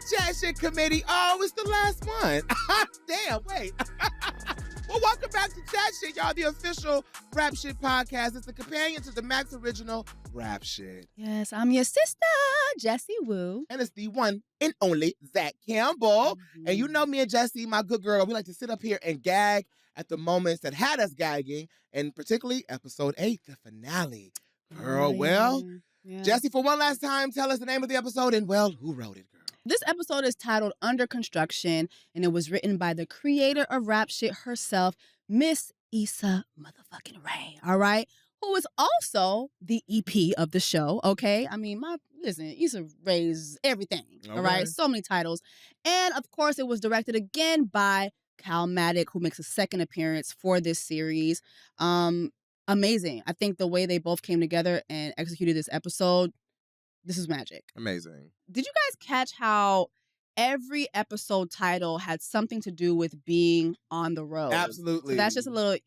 Chat Shit Committee. Oh, it's the last one. Damn, wait. Well, welcome back to Chat Shit, y'all, the official Rap Shit podcast. It's the companion to the Max original Rap Shit. Yes, I'm your sister, Jessie Woo. And it's the one and only Zach Campbell. Mm-hmm. And you know me and Jessie, my good girl, we like to sit up here and gag at the moments that had us gagging, and particularly episode 8, the finale. Girl, Jessie, for one last time, tell us the name of the episode and, well, who wrote it, girl? This episode is titled Under Construction, and it was written by the creator of Rap Shit herself, Miss Issa motherfucking Rae, all right? Who is also the EP of the show, okay? I mean, listen, Issa Rae's everything, all right? So many titles. And, of course, it was directed again by Calmatic, who makes a second appearance for this series. Amazing. I think the way they both came together and executed this episode, this is magic. Amazing. Did you guys catch how every episode title had something to do with being on the road? Absolutely. So that's just a little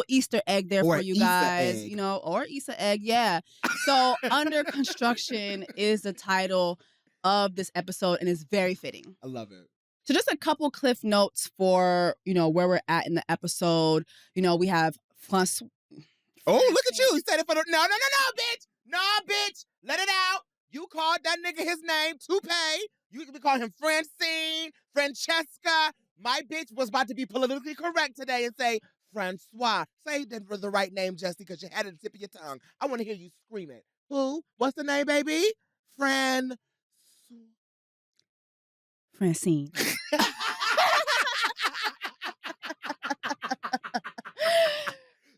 Easter egg there for you guys, you know, or Easter egg, yeah. So Under Construction is the title of this episode, and it's very fitting. I love it. So just a couple cliff notes for, you know, where we're at in the episode. You know, we have Francois. Oh, look at you. He said it for the... No, bitch. No, bitch. Let it out. You called that nigga his name, Toupee. You can call him Francine, Francesca. My bitch was about to be politically correct today and say Francois. Say the right name, Jessie, because you had it at the tip of your tongue. I want to hear you scream it. Who? What's the name, baby? Francine.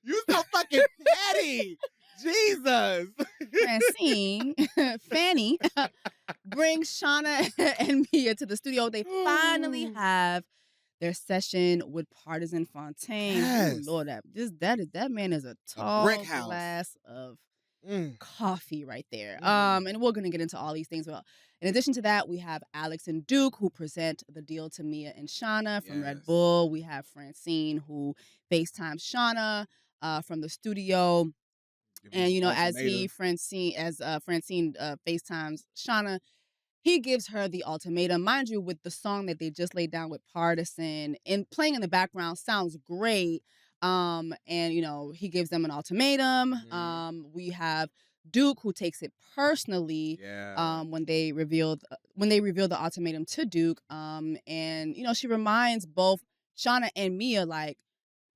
You so fucking petty. Jesus. Francine, Fanny, brings Shauna and Mia to the studio. They finally have their session with Partisan Fontaine. Yes. Oh, Lord, that man is a tall glass of coffee right there. And we're going to get into all these things. Well, in addition to that, we have Alex and Duke, who present the deal to Mia and Shauna from Red Bull. We have Francine, who FaceTimes Shauna from the studio. And, you know, as Francine FaceTimes Shauna, he gives her the ultimatum. Mind you, with the song that they just laid down with Partisan and playing in the background sounds great. And, you know, he gives them an ultimatum. We have Duke, who takes it personally when they reveal the ultimatum to Duke. And, you know, she reminds both Shauna and Mia, like,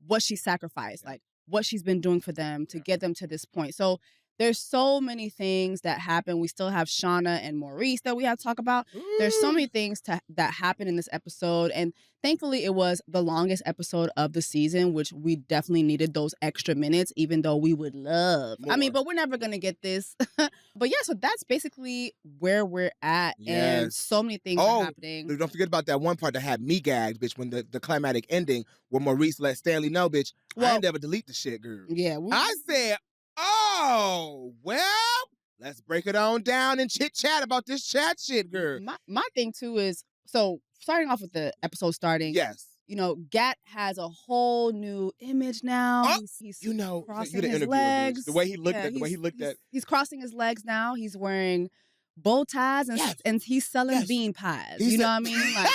what she sacrificed, like, what she's been doing for them to get them to this point. So there's so many things that happen. We still have Shauna and Maurice that we have to talk about. There's so many things that happen in this episode. And thankfully, it was the longest episode of the season, which we definitely needed those extra minutes, even though we would love. More. I mean, but we're never going to get this. But yeah, so that's basically where we're at. Yes. And so many things are happening. Don't forget about that one part that had me gagged, bitch, when the climatic ending where Maurice let Stanley know, bitch, I ain't never delete the shit, girl. Yeah. I said, oh, well, let's break it on down and chit-chat about this chat shit, girl. My thing, too, is, so starting off with the episode starting. Yes. You know, Gat has a whole new image now. He's you know, crossing his legs. The way he looked at. He's crossing his legs now. He's wearing bow ties and he's selling bean pies. You know what I mean? Like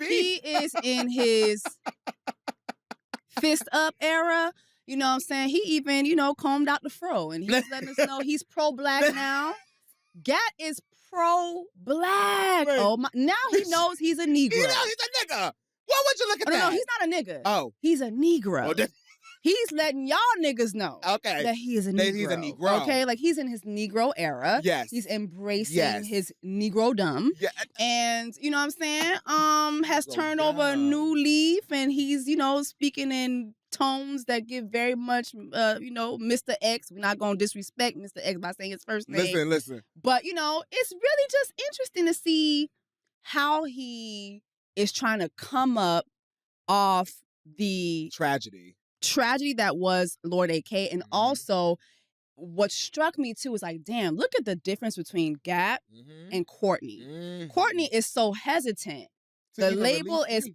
he is in his fist up era. You know what I'm saying? He even, you know, combed out the fro, and he's letting us know he's pro-black now. Gat is pro-black. Right. Oh my! Now he knows he's a Negro. He knows he's a nigga. What would you look at that? No, he's not a nigga. Oh. He's a Negro. Oh, he's letting y'all niggas know that he is a Negro. He's a Negro. Okay? Like, he's in his Negro era. Yes. He's embracing his Negro-dom. Yeah. And, you know what I'm saying? Has turned over a new leaf, and he's, you know, speaking in tones that give very much, you know, Mr. X. We're not going to disrespect Mr. X by saying his first name. Listen. But, you know, it's really just interesting to see how he is trying to come up off the tragedy that was Lord AK. And also, what struck me too is like, damn, look at the difference between Gat and Courtney. Courtney is so hesitant. The label is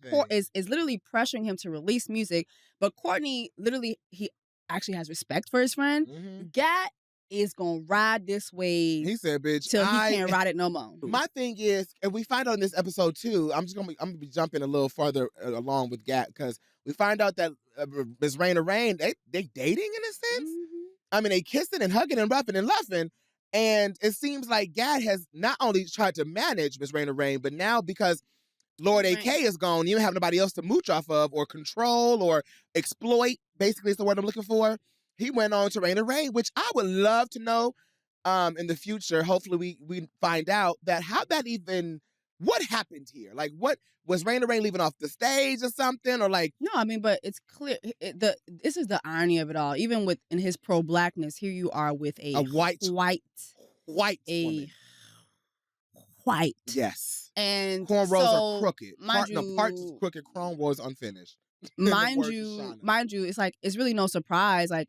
literally pressuring him to release music, but Courtney literally, he actually has respect for his friend. Gat is gonna ride this wave. He said, "Bitch, till he can't ride it no more." My thing is, and we find out in this episode too. I'm gonna be jumping a little further along with Gat because we find out that Miss Raina Rain they dating in a sense. Mm-hmm. I mean, they kissing and hugging and roughing and luffing, and it seems like Gat has not only tried to manage Miss Raina Rain, but now because Lord AK is gone, you don't have nobody else to mooch off of or control or exploit. Basically, is the word I'm looking for. He went on to Raina Rain, which I would love to know in the future. Hopefully we find out that what happened here? Like, what was Raina Rain leaving off the stage or something? Or like, no, I mean, but it's clear. This is the irony of it all. Even in his pro-blackness, here you are with a white woman. White. Yes. And cornrows are crooked. Parts is crooked. Cornrows unfinished. Mind you, it's really no surprise. Like,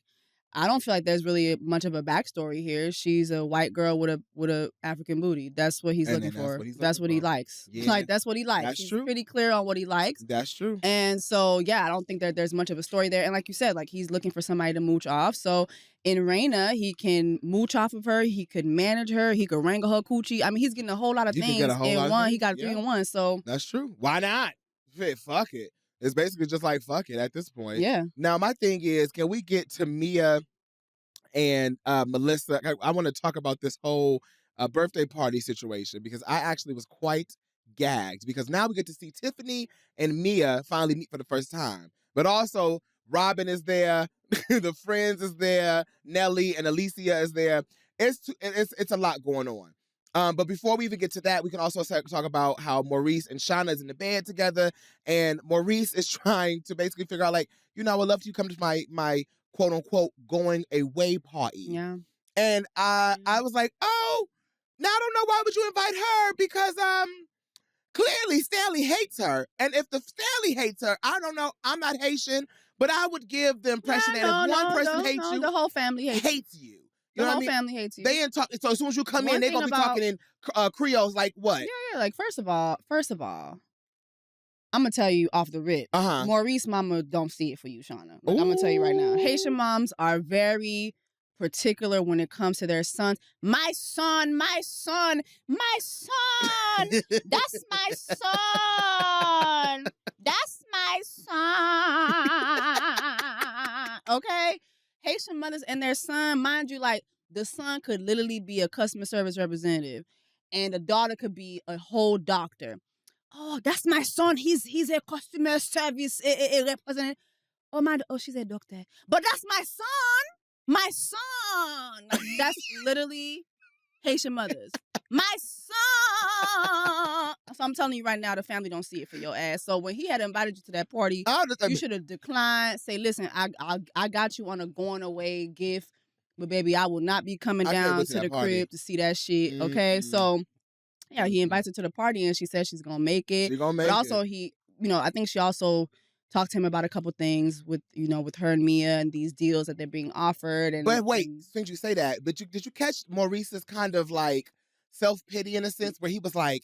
I don't feel like there's really much of a backstory here. She's a white girl with a African booty. That's what he's looking for. That's what he likes. Yeah. Like, that's what he likes. That's true. He's pretty clear on what he likes. That's true. And so, yeah, I don't think that there's much of a story there. And like you said, like, he's looking for somebody to mooch off. So in Raina, he can mooch off of her. He could manage her. He could wrangle her coochie. I mean, he's getting a whole lot of things in one. He got 3 in 1. So that's true. Why not? Fuck it. It's basically just like fuck it at this point. Yeah. Now my thing is, can we get to Mia and Melissa? I want to talk about this whole birthday party situation because I actually was quite gagged because now we get to see Tiffany and Mia finally meet for the first time. But also Robin is there, the friends is there, Nelly and Alicia is there. It's a lot going on. But before we even get to that, we can also talk about how Maurice and Shauna is in the bed together, and Maurice is trying to basically figure out, like, I would love to come to my quote unquote going away party. Yeah. And I was like, oh, now I don't know why would you invite her because clearly Stanley hates her, and if the Stanley hates her, I don't know. I'm not Haitian, but I would give the impression that if one person hates you, the whole family hates you. You the whole family hates you. They ain't talk. So as soon as you come in, they're gonna be talking in Creoles. Like what? Yeah. Like first of all, I'm gonna tell you off the rip. Maurice mama don't see it for you, Shauna. Like, I'm gonna tell you right now. Haitian moms are very particular when it comes to their sons. My son. That's my son. That's my son. Okay? Haitian mothers and their son, mind you, like, the son could literally be a customer service representative and the daughter could be a whole doctor. Oh, that's my son. He's a customer service representative. Oh, she's a doctor. But that's my son. My son. Like, that's literally Haitian mothers. My son. So I'm telling you right now, the family don't see it for your ass. So when he had invited you to that party, you should have declined. Say, listen, I got you on a going away gift, but baby, I will not be coming down to the crib to see that shit. Mm-hmm. Okay, so yeah, he invites her to the party, and she says she's gonna make it. But also, I think she also talked to him about a couple things with her and Mia and these deals that they're being offered. And but wait, since you say that, but did you catch Maurice's kind of like self-pity in a sense where he was like,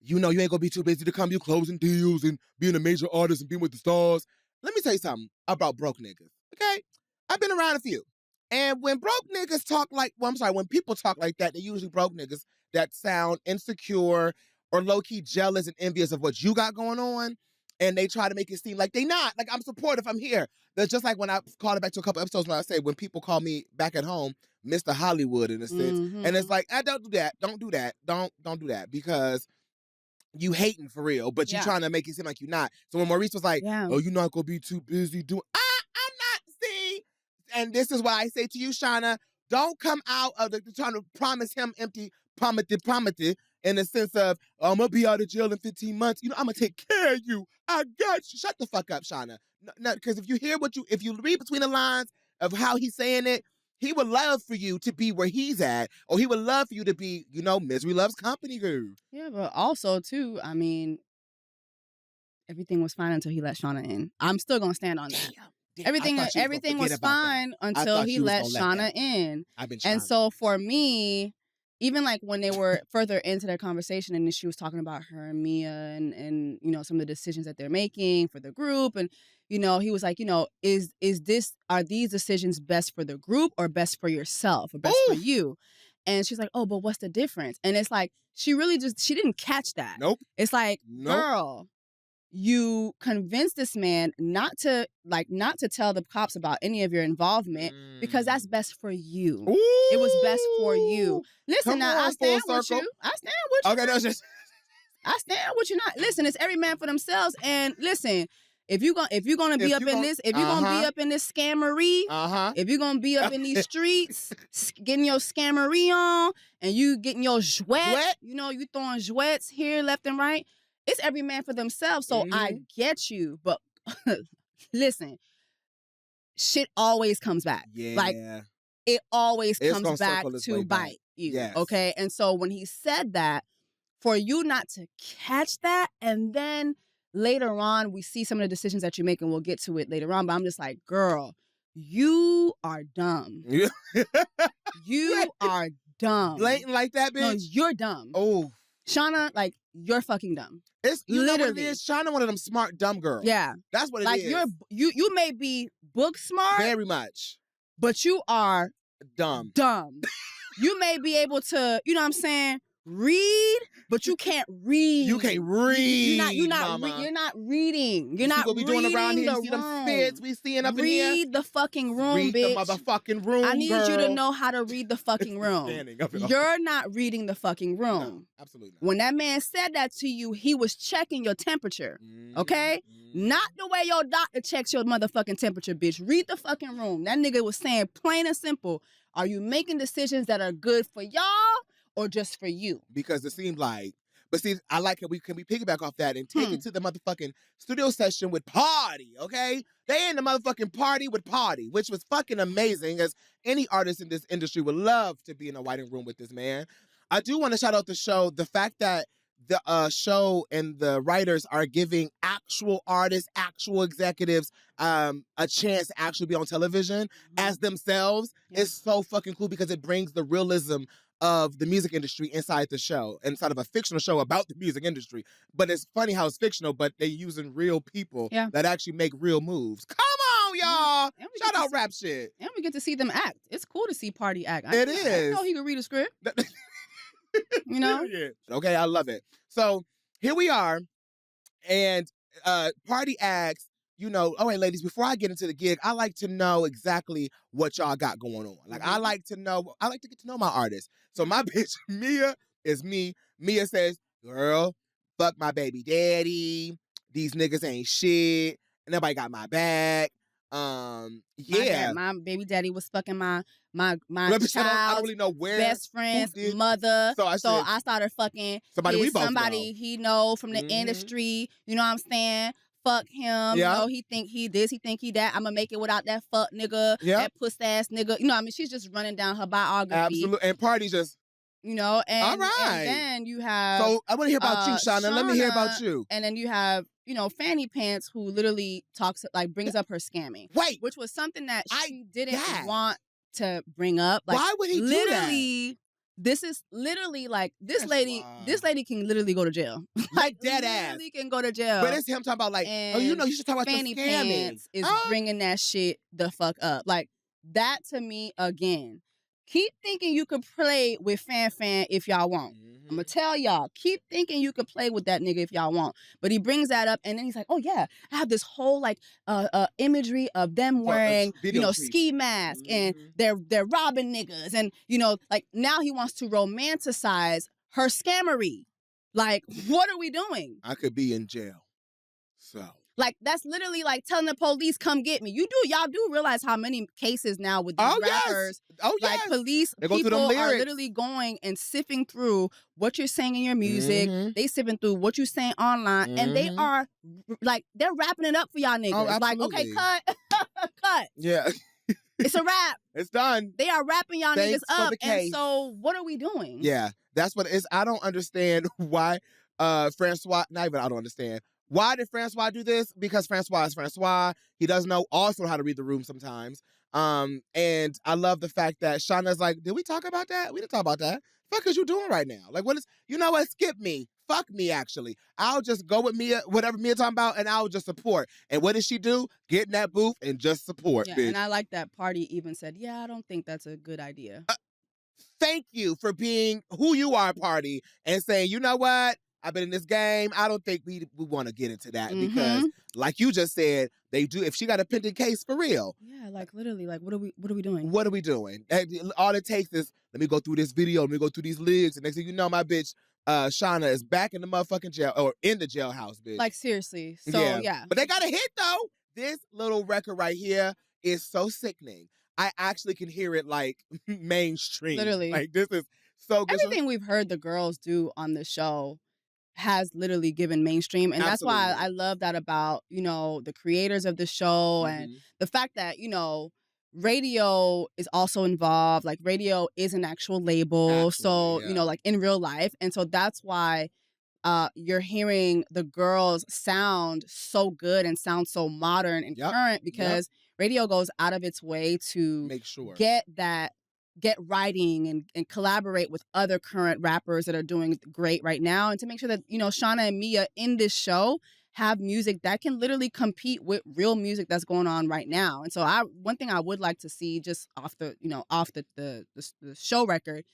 you ain't gonna be too busy to come, you closing deals and being a major artist and being with the stars. Let me tell you something about broke niggas, okay? I've been around a few. And when broke niggas talk when people talk like that, they're usually broke niggas that sound insecure or low-key jealous and envious of what you got going on. And they try to make it seem like they not. Like, I'm supportive, I'm here. That's just like when I called it back to a couple episodes when I say when people call me back at home Mr. Hollywood in a sense. Mm-hmm. And it's like, don't do that. Don't do that. Don't do that because you hating for real, but you trying to make it seem like you're not. So when Maurice was like, oh, you're not going to be too busy doing... I'm not, see? And this is why I say to you, Shauna, don't come out of trying to promise him empty promise in the sense of, I'm going to be out of jail in 15 months. I'm going to take care of you. I got you. Shut the fuck up, Shauna. No, because if you read between the lines of how he's saying it, he would love for you to be where he's at, or he would love for you to be, misery loves company, girl. Yeah, but also, too, I mean, everything was fine until he let Shauna in. I'm still going to stand on that. Everything was fine until he let Shauna in. I've been trying. And so for me, even like when they were further into their conversation and she was talking about her and Mia and you know, some of the decisions that they're making for the group. And, you know, he was like, you know, are these decisions best for the group or best for yourself or best for you? And she's like, oh, but what's the difference? And it's like, she didn't catch that. Nope. It's like, girl, you convinced this man not to tell the cops about any of your involvement because that's best for you. Ooh. It was best for you. Listen, now I stand with you. I stand with you. Okay, that's just. I stand with you. Not listen. It's every man for themselves. And listen, if you're gonna be up in this scammery, if you're gonna be up in these streets, getting your scammery on, and you getting your jouet, you know, you throwing jouets here, left and right. It's every man for themselves. So I get you, but listen, shit always comes back. Yeah. Like it always comes back to bite you. Yes. Okay. And so when he said that, for you not to catch that, and then later on we see some of the decisions that you make, and we'll get to it later on. But I'm just like, girl, you are dumb. You are dumb. Blatant like that, bitch? No, you're dumb. Oh. Shauna, like, you're fucking dumb. It's literally know what it is. Shauna, one of them smart dumb girls. Yeah, that's what it like, is. Like you may be book smart, very much, but you are dumb. Dumb. You may be able to, you know what I'm saying, read, but you can't read. You can't read. You're not reading. You're not reading. Doing around here. The see them spits we seeing up in here. Read the fucking room, read bitch. Read the motherfucking room. I need girl. you to know how to read the fucking room. You're not reading the fucking room. No, absolutely not. When that man said that to you, he was checking your temperature. Okay? Not the way your doctor checks your motherfucking temperature, bitch. Read the fucking room. That nigga was saying plain and simple, are you making decisions that are good for y'all or just for you? Because it seemed like, but see, I like it. Can we piggyback off that and take it to the motherfucking studio session with Party, okay? They in the motherfucking party with Party, which was fucking amazing, as any artist in this industry would love to be in a writing room with this man. I do want to shout out the show, the fact that the show and the writers are giving actual artists, actual executives a chance to actually be on television as themselves is so fucking cool, because it brings the realism of the music industry inside the show, inside of a fictional show about the music industry. But it's funny how it's fictional, but they're using real people that actually make real moves. Come on, y'all! Shout out rap shit. And we get to see them act. It's cool to see Party act. It is. I didn't know he could read a script. You know? Yeah. Okay, I love it. So here we are, and Party asks, you know, all right, ladies, before I get into the gig, I like to know exactly what y'all got going on. Like, I like to get to know my artists. So my bitch, Mia, is me. Mia says, girl, fuck my baby daddy. These niggas ain't shit. Nobody got my back. My baby daddy was fucking my child's I don't really know where, best friend's mother. So I started fucking somebody he know from the industry. You know what I'm saying? Fuck him. You know, he think he this, he think he that. I'ma make it without that fuck nigga, that puss ass nigga. You know what I mean? She's just running down her biography. Absolutely. And Party just, you know, and, all right. And then you have, so I want to hear about you, Shauna. Let me hear about you. And then you have, you know, Fanny Pants, who literally brings up her scamming. Wait. Which was something that she didn't want to bring up. Like, why would he do that? This is literally like this lady can literally go to jail. Like dead ass. Literally can go to jail. But it's him talking about like, oh, you know, you should talk about Fanny the scamming. Pants is bringing that shit the fuck up. Like, that to me, again, keep thinking you could play with Fan if y'all want. I'm going to tell y'all, keep thinking you could play with that nigga if y'all want. But he brings that up, and then he's like, oh, yeah, I have this whole, like, imagery of them wearing, you know, ski masks, and they're robbing niggas. And, you know, like, now he wants to romanticize her scammery. Like, what are we doing? I could be in jail. So. Like, that's literally like telling the police, come get me. Y'all do realize how many cases now with these rappers, like police people are literally going and sifting through what you're saying in your music. They sipping through what you're saying online, and they are like, they're wrapping it up for y'all niggas. Like, okay, cut. Cut. Yeah. It's a wrap. It's done. They are wrapping y'all niggas up. And so what are we doing? Yeah. That's what it is. I don't understand why Francois, not even I don't understand. Why did Francois do this? Because Francois is Francois. He does know also how to read the room sometimes. And I love the fact that Shauna's like, did we talk about that? We didn't talk about that. Fuck is you doing right now? Like, what is, you know what? Skip me. Fuck me, actually. I'll just go with Mia, whatever Mia talking about, and I'll just support. And what did she do? Get in that booth and just support, Yeah, bitch. and I like that Party even said, yeah, I don't think that's a good idea. Thank you for being who you are, Party, and saying, you know what? I've been in this game. I don't think we want to get into that because, like you just said, they do. If she got a pending case for real, yeah, like literally, like what are we doing? What are we doing? All it takes is let me go through this video, let me go through these leagues, and next thing you know, my bitch Shauna is back in the motherfucking jail or in the jailhouse, bitch. Like seriously. So yeah. But they got a hit though. This little record right here is so sickening. I actually can hear it like mainstream. Literally, like this is so good. Everything we've heard the girls do on the show has literally given mainstream. And Absolutely. That's why I love that about, the creators of the show and the fact that, radio is also involved. Like radio is an actual label. Absolutely, so, like in real life. And so that's why you're hearing the girls sound so good and sound so modern and current because radio goes out of its way to make sure get writing and collaborate with other current rappers that are doing great right now and to make sure that, Shauna and Mia in this show have music that can literally compete with real music that's going on right now. And so one thing I would like to see just off the show record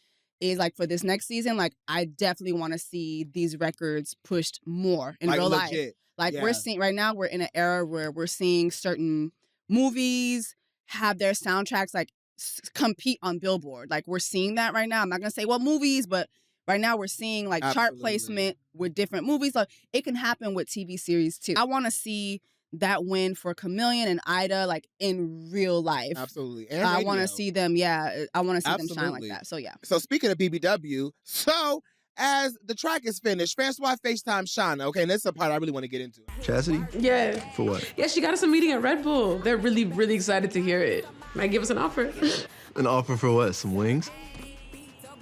is like for this next season, like I definitely want to see these records pushed more in real life. Like we're seeing right now, we're in an era where we're seeing certain movies have their soundtracks like compete on Billboard. Like we're seeing that right now. I'm not gonna say what movies, but right now we're seeing like chart placement with different movies. Like it can happen with TV series too. I want to see that win for Chameleon and Ida like in real life. Absolutely. And I want to see them. Yeah, I want to see them shine like that. So yeah. So speaking of BBW, so as the track is finished, Francois FaceTime Shauna. Okay, and this is a part I really want to get into. Chastity? Yeah. For what? Yeah, she got us a meeting at Red Bull. They're really, really excited to hear it. Might give us an offer. An offer for what? Some wings?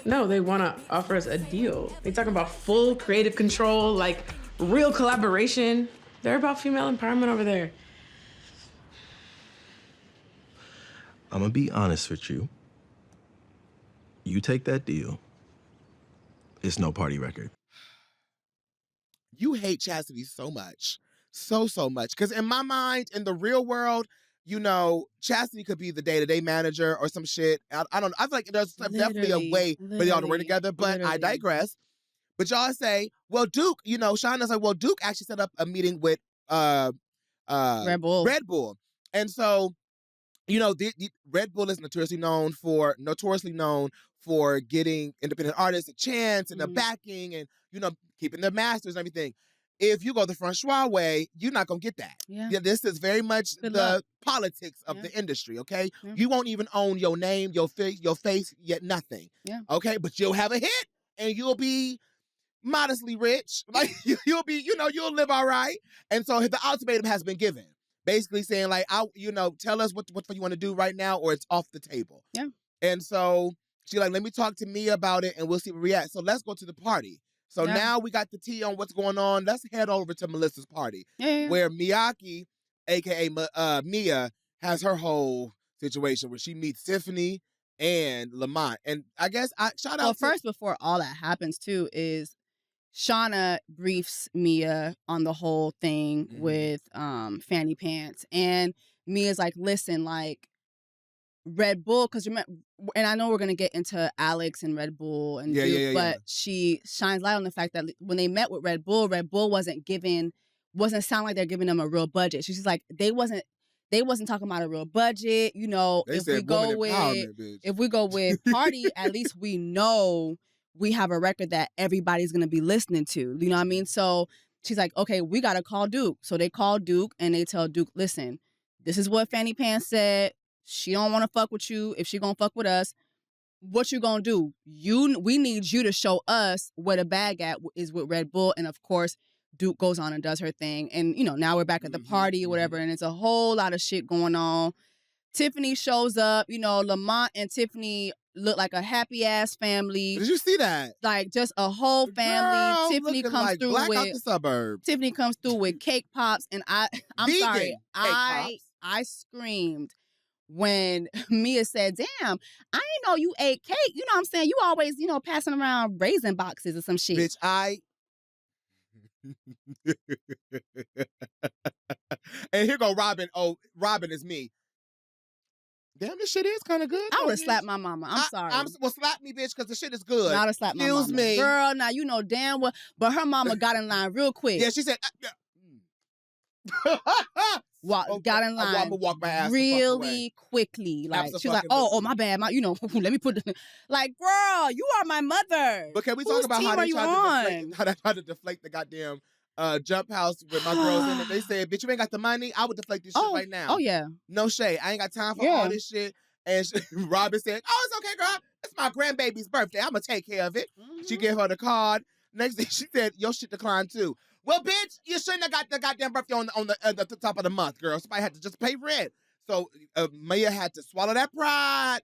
No, they want to offer us a deal. They talking about full creative control, like real collaboration. They're about female empowerment over there. I'm gonna be honest with you. You take that deal, it's no party record. You hate Chastity so much. So much. Because in my mind, in the real world, Chastity could be the day-to-day manager or some shit. I don't know. I feel like there's definitely a way for y'all to work together, but I digress. But y'all say, well, Duke, Shauna's like, well, Duke actually set up a meeting with Red Bull. And so, the Red Bull is notoriously known for getting independent artists a chance and the backing and, keeping their masters and everything. If you go the Francois way, you're not going to get that. Yeah. This is very much the politics of the industry, okay? Yeah. You won't even own your name, your face, yet nothing. Yeah. Okay? But you'll have a hit and you'll be modestly rich. Like you'll live all right. And so the ultimatum has been given. Basically saying like, tell us what you want to do right now or it's off the table. Yeah. And so she's like, let me talk to Mia about it and we'll see where we at. So let's go to the party. So now we got the tea on what's going on. Let's head over to Melissa's party. Where Miyake, a.k.a. Mia, has her whole situation where she meets Tiffany and Lamont. And I guess shout out. Well, first, before all that happens, too, is Shauna briefs Mia on the whole thing with Fanny Pants. And Mia's like, listen, like, Red Bull, because remember, and I know we're gonna get into Alex and Red Bull and Duke, but she shines light on the fact that when they met with Red Bull wasn't sound like they're giving them a real budget. She's like, they wasn't talking about a real budget. If we go with Party, at least we know we have a record that everybody's gonna be listening to. You know what I mean? So she's like, okay, we gotta call Duke. So they call Duke and they tell Duke, listen, this is what Fanny Pants said. She don't want to fuck with you. If she gonna fuck with us, what you gonna do? We need you to show us where the bag at is with Red Bull. And of course, Duke goes on and does her thing. And, now we're back at the party or whatever. And it's a whole lot of shit going on. Tiffany shows up. Lamont and Tiffany, look like a happy ass family. Did you see that? Like just a whole family. Girl, Tiffany looking comes like through Black with out the suburbs. Tiffany comes through with cake pops, and I'm Vegan sorry, cake pops. I screamed when Mia said, "Damn, I didn't know you ate cake." You know what I'm saying? You always, passing around raisin boxes or some shit. Bitch, and here go Robin. Oh, Robin is me. Damn, this shit is kind of good. I would have slapped my mama. I'm sorry. Well, slap me, bitch, because the shit is good. I would have slapped my mama. Excuse me. Girl, now you know damn well. But her mama got in line real quick. Yeah, she said... got in line I'm gonna walk my ass really quickly. Like she was like, "Oh, my bad, let me put the like, girl, you are my mother." But can we talk about how they tried to deflate the goddamn jump house with my girls in it? They said, "Bitch, you ain't got the money. I would deflate this shit right now." Oh yeah, no shade. I ain't got time for all this shit. And Robin said, "Oh, it's okay, girl. It's my grandbaby's birthday. I'm gonna take care of it." Mm-hmm. She gave her the card. Next thing she said, "Your shit declined too." Well, bitch, you shouldn't have got the goddamn birthday on the top of the month, girl. Somebody had to just pay rent. So Maya had to swallow that pride.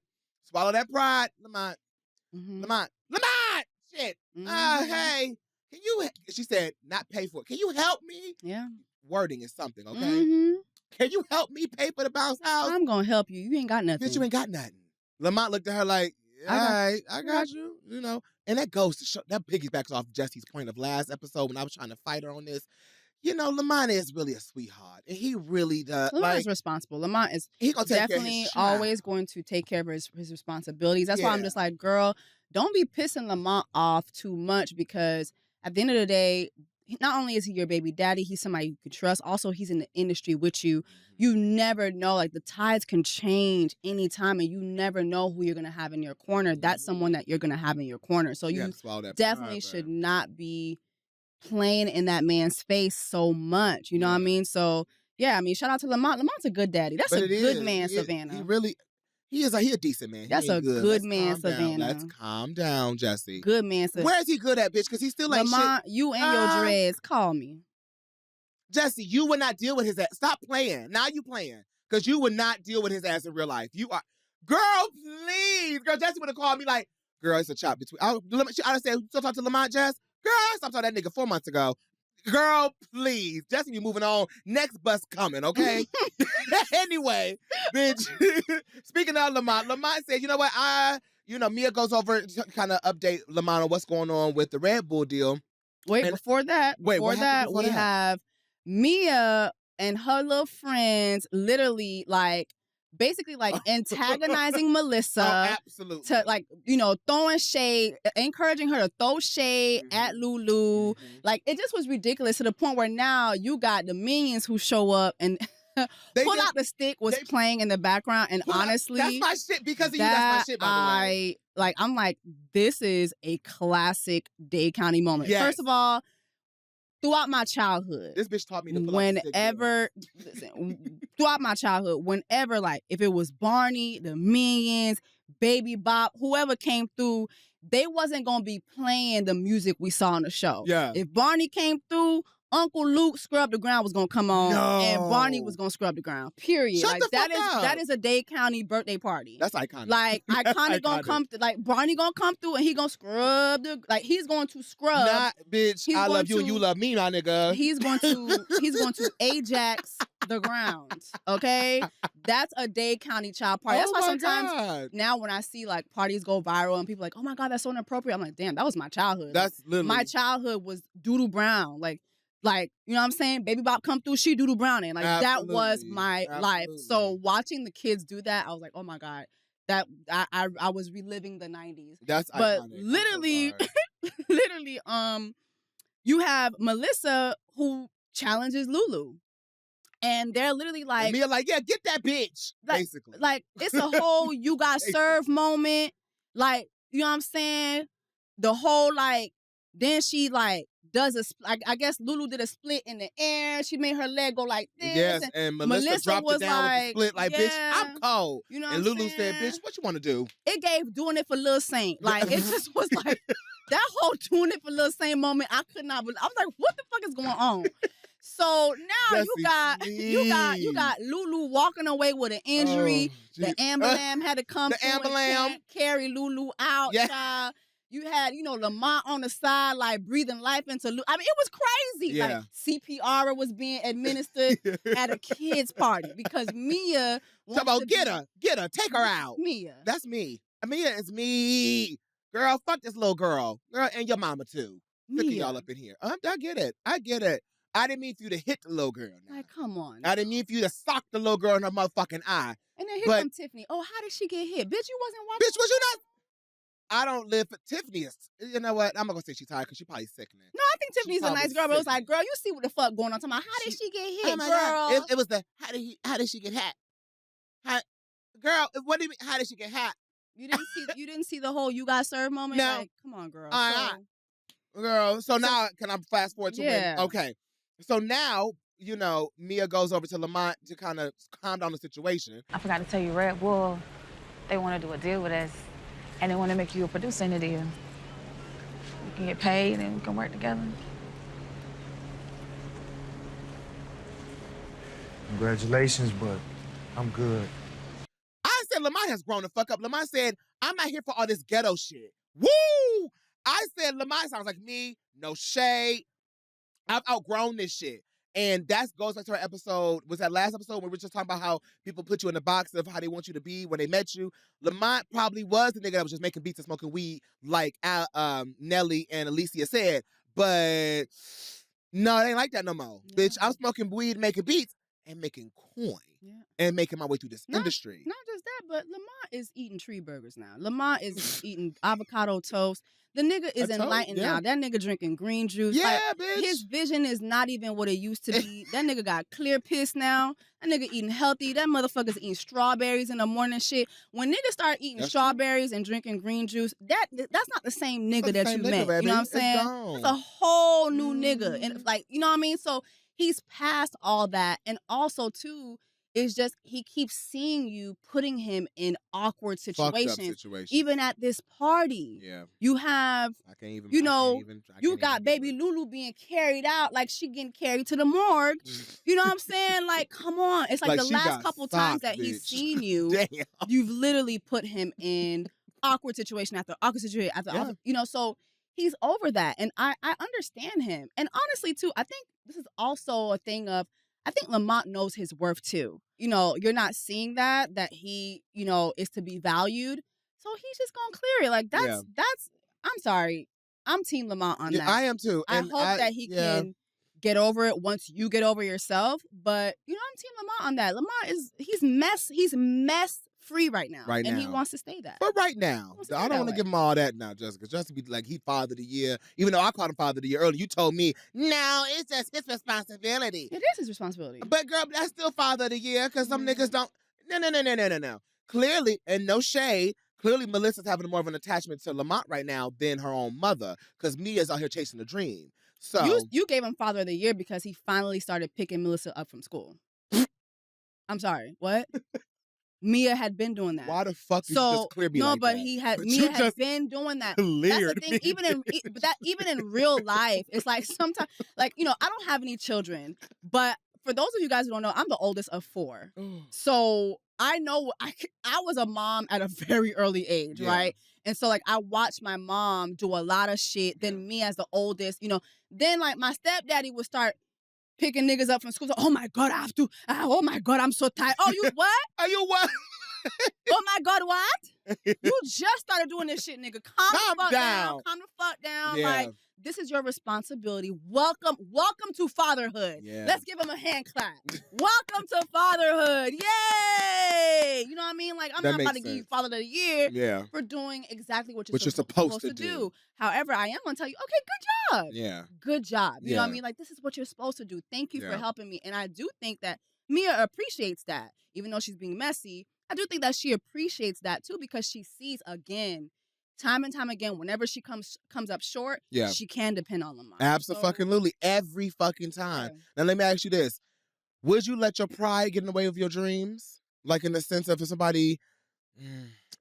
Lamont. Mm-hmm. Lamont. Shit. Mm-hmm. Hey, can you, she said, not pay for it. Can you help me? Yeah. Wording is something, okay? Mm-hmm. Can you help me pay for the bounce house? I'm going to help you. You ain't got nothing. Bitch, you ain't got nothing. Lamont looked at her like, all right, I got you, And that goes to show, that piggybacks off Jessie's point of last episode when I was trying to fight her on this. Lamont is really a sweetheart. And he really does. Lamont is responsible. Lamont is definitely always going to take care of his responsibilities. That's why I'm just like, girl, don't be pissing Lamont off too much, because at the end of the day, not only is he your baby daddy, he's somebody you can trust. Also, he's in the industry with you. You never know. Like, the tides can change anytime, and you never know who you're going to have in your corner. That's someone that you're going to have in your corner. So you definitely should not be playing in that man's face so much. You know what I mean? So, yeah, I mean, shout out to Lamont. Lamont's a good daddy. That's a good man, Savannah. He a decent man. That's a good man, Savannah. Let's calm down, Jessie. Good man, Savannah. Where is he good at, bitch? Because he still ain't Lamont, you and your dreads, call me. Jessie, you would not deal with his ass. Stop playing. Now you playing. Because you would not deal with his ass in real life. You are... Girl, please. Girl, Jessie would have called me like, girl, it's a chop between... I said, you still talk to Lamont, Jess? Girl, I stopped talking to that nigga 4 months ago. Girl, please. Jessie, you moving on. Next bus coming, okay? Anyway, bitch. Speaking of Lamont said, you know what? Mia goes over to kind of update Lamont on what's going on with the Red Bull deal. Before that, we have Mia and her little friends literally basically antagonizing Melissa. Absolutely. To throwing shade, encouraging her to throw shade at Lulu. It just was ridiculous, to the point where now you got the minions who show up and Pull Out the Stick was playing in the background, and honestly, that's my shit. Because of you, that's my shit, by the way. I'm like, this is a classic Dade County moment. Yes. First of all, throughout my childhood, this bitch taught me to pull out the stick. Throughout my childhood, whenever, if it was Barney, the Minions, Baby Bop, whoever came through, they wasn't gonna be playing the music we saw on the show. Yeah. If Barney came through, Uncle Luke Scrub the Ground was gonna come on, and Barney was gonna scrub the ground. Period. Shut the fuck up. That is a Dade County birthday party. That's iconic. Iconic gonna come through. Barney gonna come through and he gonna scrub he's going to scrub. Not bitch. I love you and you love me, my nigga. He's going to Ajax the ground. Okay, that's a Dade County child party. That's why sometimes now when I see parties go viral and people are like, oh my God, that's so inappropriate. I'm like, damn, that was my childhood. That's literally my childhood was Doodle Brown. You know what I'm saying? Baby Bop come through, she Doodle Browning. That was my life. So watching the kids do that, I was like, oh my God. That I was reliving the 90s. That's but iconic. literally, you have Melissa who challenges Lulu. And they're literally and Mia yeah, get that bitch. Basically. It's a whole you got served moment. You know what I'm saying? The whole then she does I guess Lulu did a split in the air. She made her leg go like this. Yes, and Melissa dropped it down with the split bitch, I'm cold. You know what and I'm Lulu saying? said, bitch, what you want to do? It gave doing it for Lil Saint. It just was that whole doing it for Lil Saint moment, I could not believe. I was like, what the fuck is going on? So now Jessie, you got Lulu walking away with an injury. The Amberlam had to come through and carry Lulu out. Yeah. Child. You had, Lamont on the side, like breathing life into Lulu. I mean, it was crazy. Yeah. Like CPR was being administered at a kid's party because Mia Talk about get her, take her out. Mia. That's me. Mia is me. Girl, fuck this little girl. Girl, and your mama too. Sick of y'all up in here. I get it. I didn't mean for you to hit the little girl. Now. Like, come on. I didn't mean for you to sock the little girl in her motherfucking eye. And then here comes Tiffany. Oh, how did she get hit? Bitch, you wasn't watching. Bitch, was you not? I don't live for Tiffany. You know what? I'm not gonna say she's tired because she's probably sick now. No, I think Tiffany's a nice girl, but it was like, girl, you see what the fuck going on. How did she get hit, girl? God. It was the how did she get hit? Girl, what do you mean? How did she get hit? You didn't see the whole you got served moment? No. Like, come on, girl. Girl, so now can I fast forward to when? Okay. So now, Mia goes over to Lamont to kind of calm down the situation. I forgot to tell you, Red Bull, they want to do a deal with us, and they want to make you a producer in the deal. We can get paid and we can work together. Congratulations, but I'm good. I said Lamont has grown the fuck up. Lamont said, I'm not here for all this ghetto shit. Woo! I said Lamont sounds like me, no shade. I've outgrown this shit. And that goes back to our episode, was that last episode where we were just talking about how people put you in the box of how they want you to be when they met you? Lamont probably was the nigga that was just making beats and smoking weed like Nelly and Alicia said. But no, it ain't like that no more. Yeah. Bitch, I'm smoking weed, making beats, and making coin. Yeah. And making my way through this industry. Not just that, but Lamont is eating tree burgers now. Lamont is eating avocado toast. The nigga is enlightened now. That nigga drinking green juice. Yeah, bitch. His vision is not even what it used to be. That nigga got clear piss now. That nigga eating healthy. That motherfucker's eating strawberries in the morning shit. When niggas start eating strawberries and drinking green juice, that's not the same nigga that you met. Baby. You know what I'm saying? That's a whole new nigga. And you know what I mean? So he's past all that. And also, too, it's just he keeps seeing you putting him in awkward situations. Even at this party. Yeah. You have, you got baby Lulu being carried out like she getting carried to the morgue. You know what I'm saying? Like, come on. It's like the last couple times that he's seen you, you've literally put him in awkward situation after awkward situation after so he's over that. And I understand him. And honestly, too, I think this is also a thing of, I think Lamont knows his worth too. You're not seeing that he, is to be valued. So he's just gonna clear it. Like that's I'm sorry. I'm Team Lamont on that. I am too. I hope that he can get over it once you get over yourself. But I'm Team Lamont on that. Lamont he's mess free right now. And he wants to stay that. But right now. I don't want to give him all that now, Jessica. Just to be like, he Father of the Year. Even though I called him Father of the Year earlier, you told me, no, it's just his responsibility. It is his responsibility. But girl, that's still Father of the Year because some niggas don't. No. Clearly, and no shade, clearly Melissa's having more of an attachment to Lamont right now than her own mother because Mia's out here chasing a dream. So you gave him Father of the Year because he finally started picking Melissa up from school. I'm sorry, what? Mia had been doing that. Why the fuck you just clear me like that? Mia had been doing that. That's the thing. Even in real life, it's like sometimes, I don't have any children, but for those of you guys who don't know, I'm the oldest of 4. So I know I was a mom at a very early age, right? And so I watched my mom do a lot of shit. Then me as the oldest, then my stepdaddy would start picking niggas up from school. So, oh my God, I have to. Oh my God, I'm so tired. Oh, you what? Are you what? Oh my God, what? You just started doing this shit, nigga. Calm the fuck down. Calm the fuck down. Yeah. This is your responsibility. Welcome to fatherhood. Yeah. Let's give him a hand clap. Welcome to fatherhood. Yay! You know what I mean? I'm not about to give you Father of the Year for doing exactly what you're supposed to do. However, I am going to tell you, okay, good job. Yeah. Good job. You know what I mean? This is what you're supposed to do. Thank you for helping me. And I do think that Mia appreciates that. Even though she's being messy, I do think that she appreciates that too because she sees time and time again, whenever she comes up short, she can depend on Lamont. Absolutely. Every fucking time. Yeah. Now, let me ask you this. Would you let your pride get in the way of your dreams? In the sense of if somebody,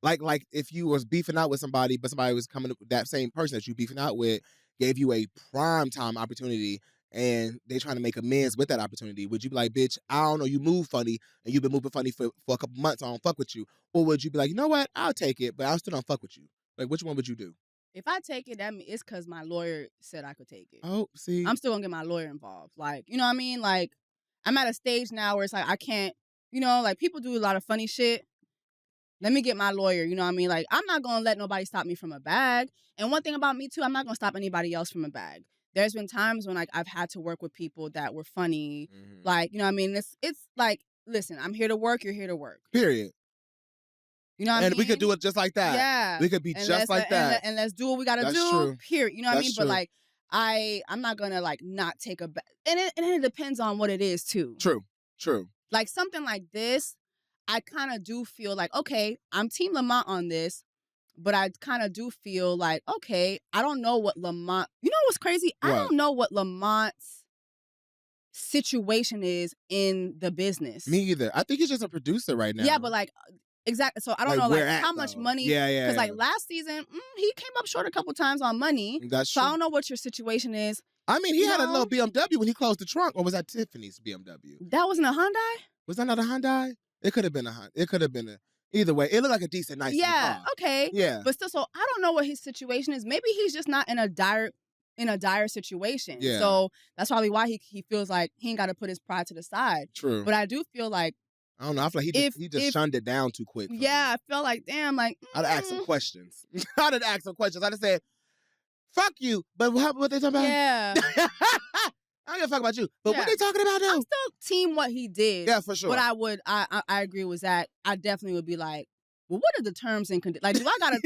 like if you was beefing out with somebody, but somebody was coming, that same person that you beefing out with gave you a prime time opportunity and they trying to make amends with that opportunity, would you be like, bitch, I don't know, you move funny and you've been moving funny for a couple months, I don't fuck with you? Or would you be like, you know what, I'll take it, but I still don't fuck with you? Like, which one would you do? If I take it, that means it's because my lawyer said I could take it. Oh, see. I'm still going to get my lawyer involved. Like, you know what I mean? Like, I'm at a stage now where it's like I can't, you know, like people do a lot of funny shit. Let me get my lawyer, you know what I mean? Like, I'm not going to let nobody stop me from a bag. And one thing about me, too, I'm not going to stop anybody else from a bag. There's been times when, like, I've had to work with people that were funny. Mm-hmm. Like, you know what I mean? It's like, listen, I'm here to work, you're here to work. Period. You know what I mean? And we could do it just like that. Yeah. We could be just like that. And let's do what we got to do, true. Period. You know what I mean? True. But, like, I'm not going to, like, not take a bag. And it depends on what it is, too. True. Like, something like this, I kind of do feel like, okay, I'm Team Lamont on this, but I kind of do feel like, okay, I don't know what Lamont, you know what's crazy? What? I don't know what Lamont's situation is in the business. Me either. I think he's just a producer right now. Yeah, but like, exactly. So I don't know like how much money. Yeah. Because like last season, he came up short a couple times on money. That's true. So I don't know what your situation is. I mean, he had a little BMW when he closed the trunk, or was that Tiffany's BMW? That wasn't a Hyundai? Was that not a Hyundai? It could have been a Hyundai. It could have been a... Either way, it looked like a decent, nice car. Okay. Yeah. But still, so I don't know what his situation is. Maybe he's just not in a dire situation. Yeah. So that's probably why he feels like he ain't got to put his pride to the side. True. But I do feel like... I don't know. I feel like he just shunned it down too quick. Yeah, I felt like, damn, like... I'd ask some questions. I'd ask some questions. I'd have said, fuck you. But what they talking about? Yeah. I don't give a fuck about you. But what they talking about now? I'm still team what he did. Yeah, for sure. But I agree with Zach. I definitely would be like, well, what are the terms and conditions? Like, do I gotta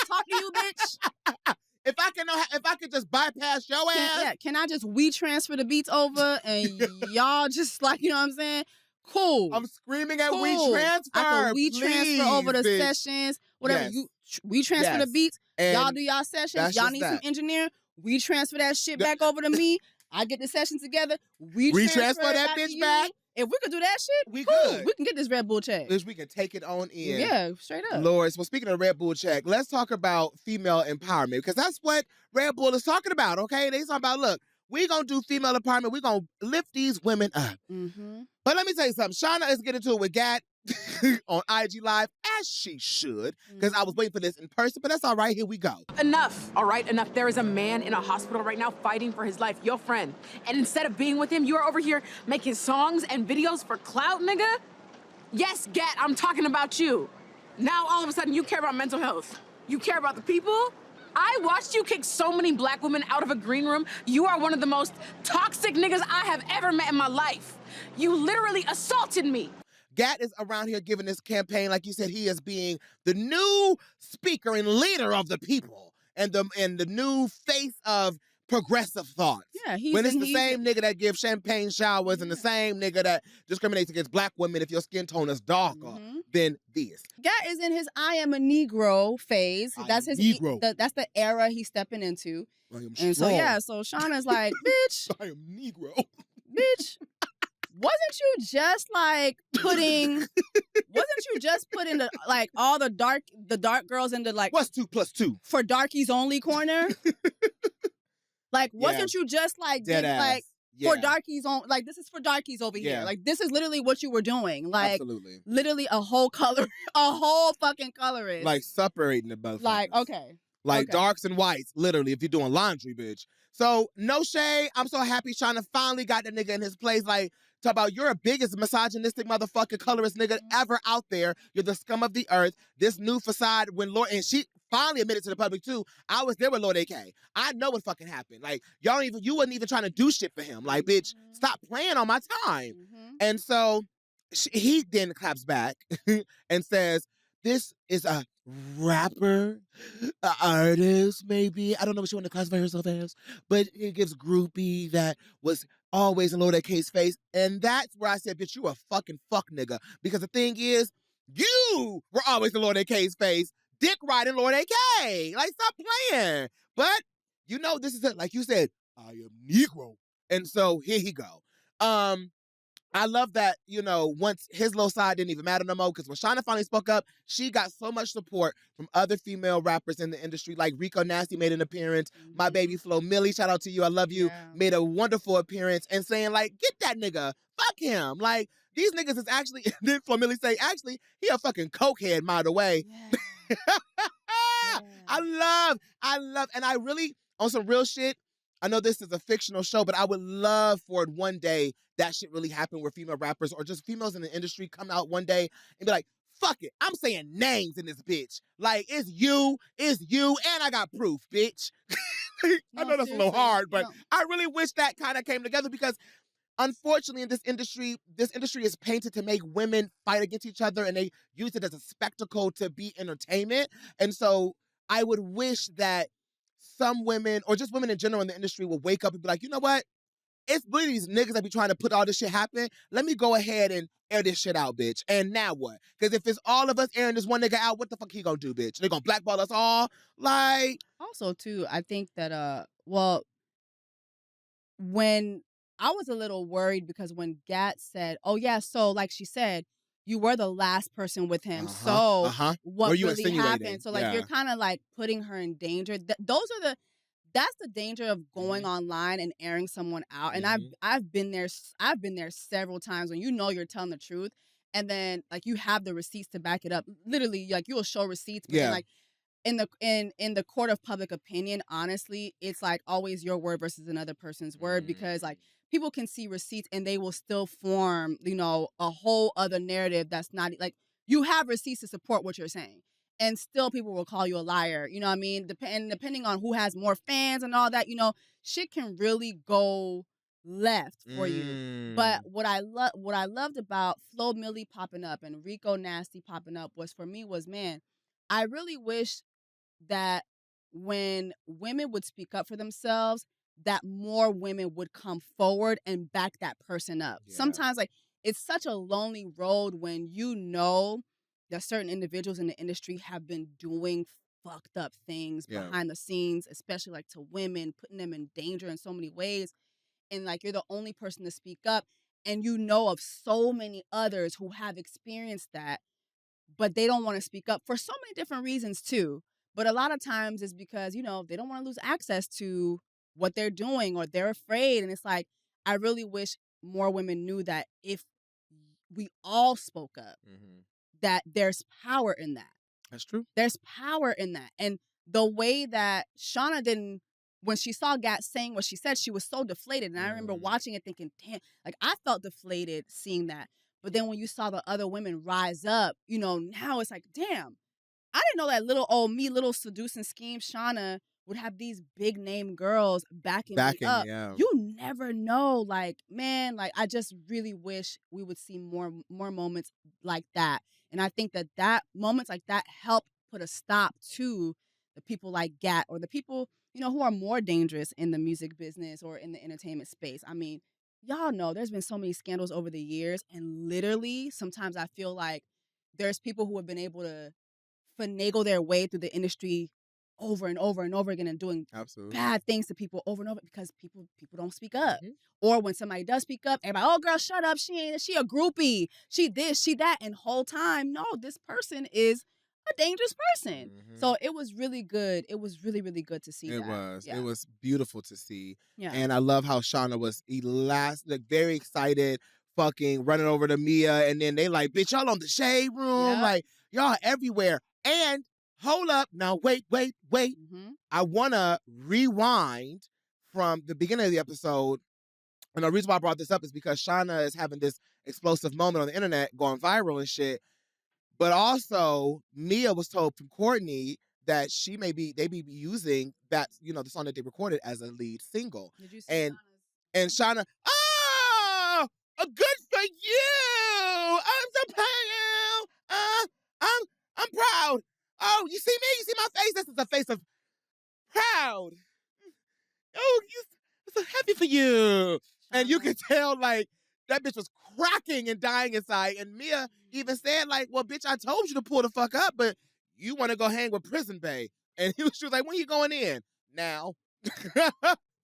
talk to you, bitch? If I could just bypass your ass. Can I just transfer the beats over and y'all just like, you know what I'm saying? Cool. I'm screaming at we transfer. I can transfer over the sessions. Whatever. Yes. We transfer the beats. And y'all do y'all sessions. Y'all need some engineer. We transfer that shit back over to me. I get the sessions together. We transfer that bitch back. If we could do that shit, we could. We can get this Red Bull check. We can take it on in. Yeah, straight up. Lord, well, speaking of Red Bull check, let's talk about female empowerment, because that's what Red Bull is talking about, okay? They talking about, look, we going to do female empowerment. We going to lift these women up. Mm-hmm. But let me tell you something. Shauna is getting into it with Gat on IG Live, as she should, because I was waiting for this in person, but that's all right. Here we go. Enough, all right? Enough. There is a man in a hospital right now fighting for his life, your friend. And instead of being with him, you're over here making songs and videos for clout, nigga? Yes, Gat, I'm talking about you. Now, all of a sudden, you care about mental health. You care about the people? I watched you kick so many black women out of a green room. You are one of the most toxic niggas I have ever met in my life. You literally assaulted me. Gat is around here giving this campaign, like you said, he is being the new speaker and leader of the people and the new face of progressive thoughts. Yeah, when it's the same nigga that gives champagne showers and the same nigga that discriminates against black women if your skin tone is darker than this. Gat is in his I am a Negro phase. That's his Negro. That's the era he's stepping into. I am and strong. so Shauna's like, bitch. I am Negro. Bitch. Wasn't you just putting like all the dark girls into like what's 2 + 2 for darkies only corner? Like wasn't you just like for darkies on like this is for darkies over here? Like this is literally what you were doing. Like absolutely. Literally a whole fucking colorist. Like separating the both. Like okay. Like darks and whites, literally, if you're doing laundry, bitch. So, no shade. I'm so happy Shauna finally got the nigga in his place. Like, talk about you're the biggest misogynistic motherfucking colorist nigga ever out there. You're the scum of the earth. This new facade when Lord, and she finally admitted to the public too, I was there with Lord AK. I know what fucking happened. Like, you wasn't even trying to do shit for him. Like, bitch, stop playing on my time. And so, he then claps back and says, this is a rapper, an artist, maybe. I don't know what she want to classify herself as, but it gives groupie that was always in Lord AK's face. And that's where I said, bitch, you a fucking fuck nigga. Because the thing is, you were always in Lord AK's face, dick riding Lord AK. Like, stop playing. But, you know, this is it. Like you said, I am Negro. And so, here he go. I love that, once his little side didn't even matter no more, because when Shauna finally spoke up, she got so much support from other female rappers in the industry, like Rico Nasty made an appearance, my baby Flo Millie, shout out to you, I love you, made a wonderful appearance, and saying, like, get that nigga, fuck him, like, these niggas is actually, then Flo Millie say, actually, he a fucking cokehead, by the way. Yeah. I love, and I really, on some real shit, I know this is a fictional show, but I would love for it one day that shit really happen where female rappers or just females in the industry come out one day and be like, fuck it, I'm saying names in this bitch. Like, it's you, and I got proof, bitch. I know that's a little hard, but I really wish that kind of came together because unfortunately in this industry is painted to make women fight against each other and they use it as a spectacle to be entertainment. And so I would wish that some women, or just women in general in the industry, will wake up and be like, you know what? It's really these niggas that be trying to put all this shit happen. Let me go ahead and air this shit out, bitch. And now what? Because if it's all of us airing this one nigga out, what the fuck he gonna do, bitch? They gonna blackball us all? Like... Also, too, I think that, when I was a little worried because when Gat said, oh, yeah, so like she said, you were the last person with him. So what really happened? So like you're kind of like putting her in danger. That's the danger of going online and airing someone out. And I've been there. I've been there several times when you're telling the truth, and then like you have the receipts to back it up. Literally, like you'll show receipts, but then, like in the court of public opinion, honestly, it's like always your word versus another person's word, because like people can see receipts and they will still form, a whole other narrative that's not like you have receipts to support what you're saying. And still people will call you a liar. You know what I mean? Depending on who has more fans and all that, shit can really go left for you. But what I loved about Flo Millie popping up and Rico Nasty popping up was, man, I really wish that when women would speak up for themselves, that more women would come forward and back that person up. Yeah. Sometimes, like, it's such a lonely road when that certain individuals in the industry have been doing fucked up things behind the scenes, especially like to women, putting them in danger in so many ways. And like, you're the only person to speak up, and of so many others who have experienced that, but they don't want to speak up for so many different reasons too. But a lot of times it's because, they don't want to lose access to what they're doing, or they're afraid. And it's like, I really wish more women knew that if we all spoke up, that there's power in that. That's true. There's power in that. And the way that Shauna didn't, when she saw Gat saying what she said, she was so deflated. And I remember watching it thinking, damn, like I felt deflated seeing that. But then when you saw the other women rise up, now it's like, damn, I didn't know that little seducing scheme Shauna would have these big name girls backing me up. Yeah. You never know. Like, man, like I just really wish we would see more moments like that. And I think that moments like that help put a stop to the people like Gat, or the people, who are more dangerous in the music business or in the entertainment space. I mean, y'all know there's been so many scandals over the years, and literally sometimes I feel like there's people who have been able to finagle their way through the industry over and over and over again, and doing bad things to people over and over because people don't speak up. Or when somebody does speak up, everybody, oh girl, shut up, she a groupie, she this, she that, and whole time, no, this person is a dangerous person. So it was really good. It was really, really good to see. It was beautiful to see. Yeah. And I love how Shauna was very excited, fucking running over to Mia, and then they like, bitch, y'all on the shade room, like y'all everywhere. And hold up, now wait. I wanna rewind from the beginning of the episode. And the reason why I brought this up is because Shauna is having this explosive moment on the internet going viral and shit. But also, Mia was told from Courtney that they be using that, the song that they recorded as a lead single. Did you see and Shauna, good for you! I'm so proud! I'm proud! Oh, you see me? You see my face? This is a face of proud. Oh, I'm so happy for you. And you can tell, like, that bitch was cracking and dying inside. And Mia even said, like, well, bitch, I told you to pull the fuck up, but you want to go hang with Prison Bae. And she was like, when you going in? Now.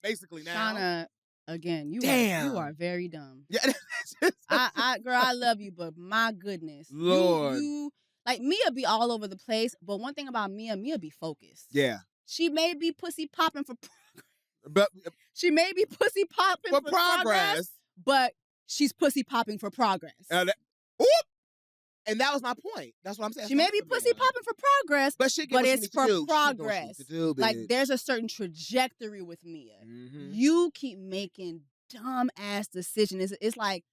Basically now. Again, you Damn. are very dumb. Yeah. Girl, I love you, but my goodness. Lord. You like Mia be all over the place, but one thing about Mia be focused. Yeah. She may be pussy popping for But she may be pussy popping for progress, but she's pussy popping for progress. And that was my point. That's what I'm saying. She may be pussy popping for progress, but it's for progress. Like there's a certain trajectory with Mia. Mm-hmm. You keep making dumb ass decisions. It's like,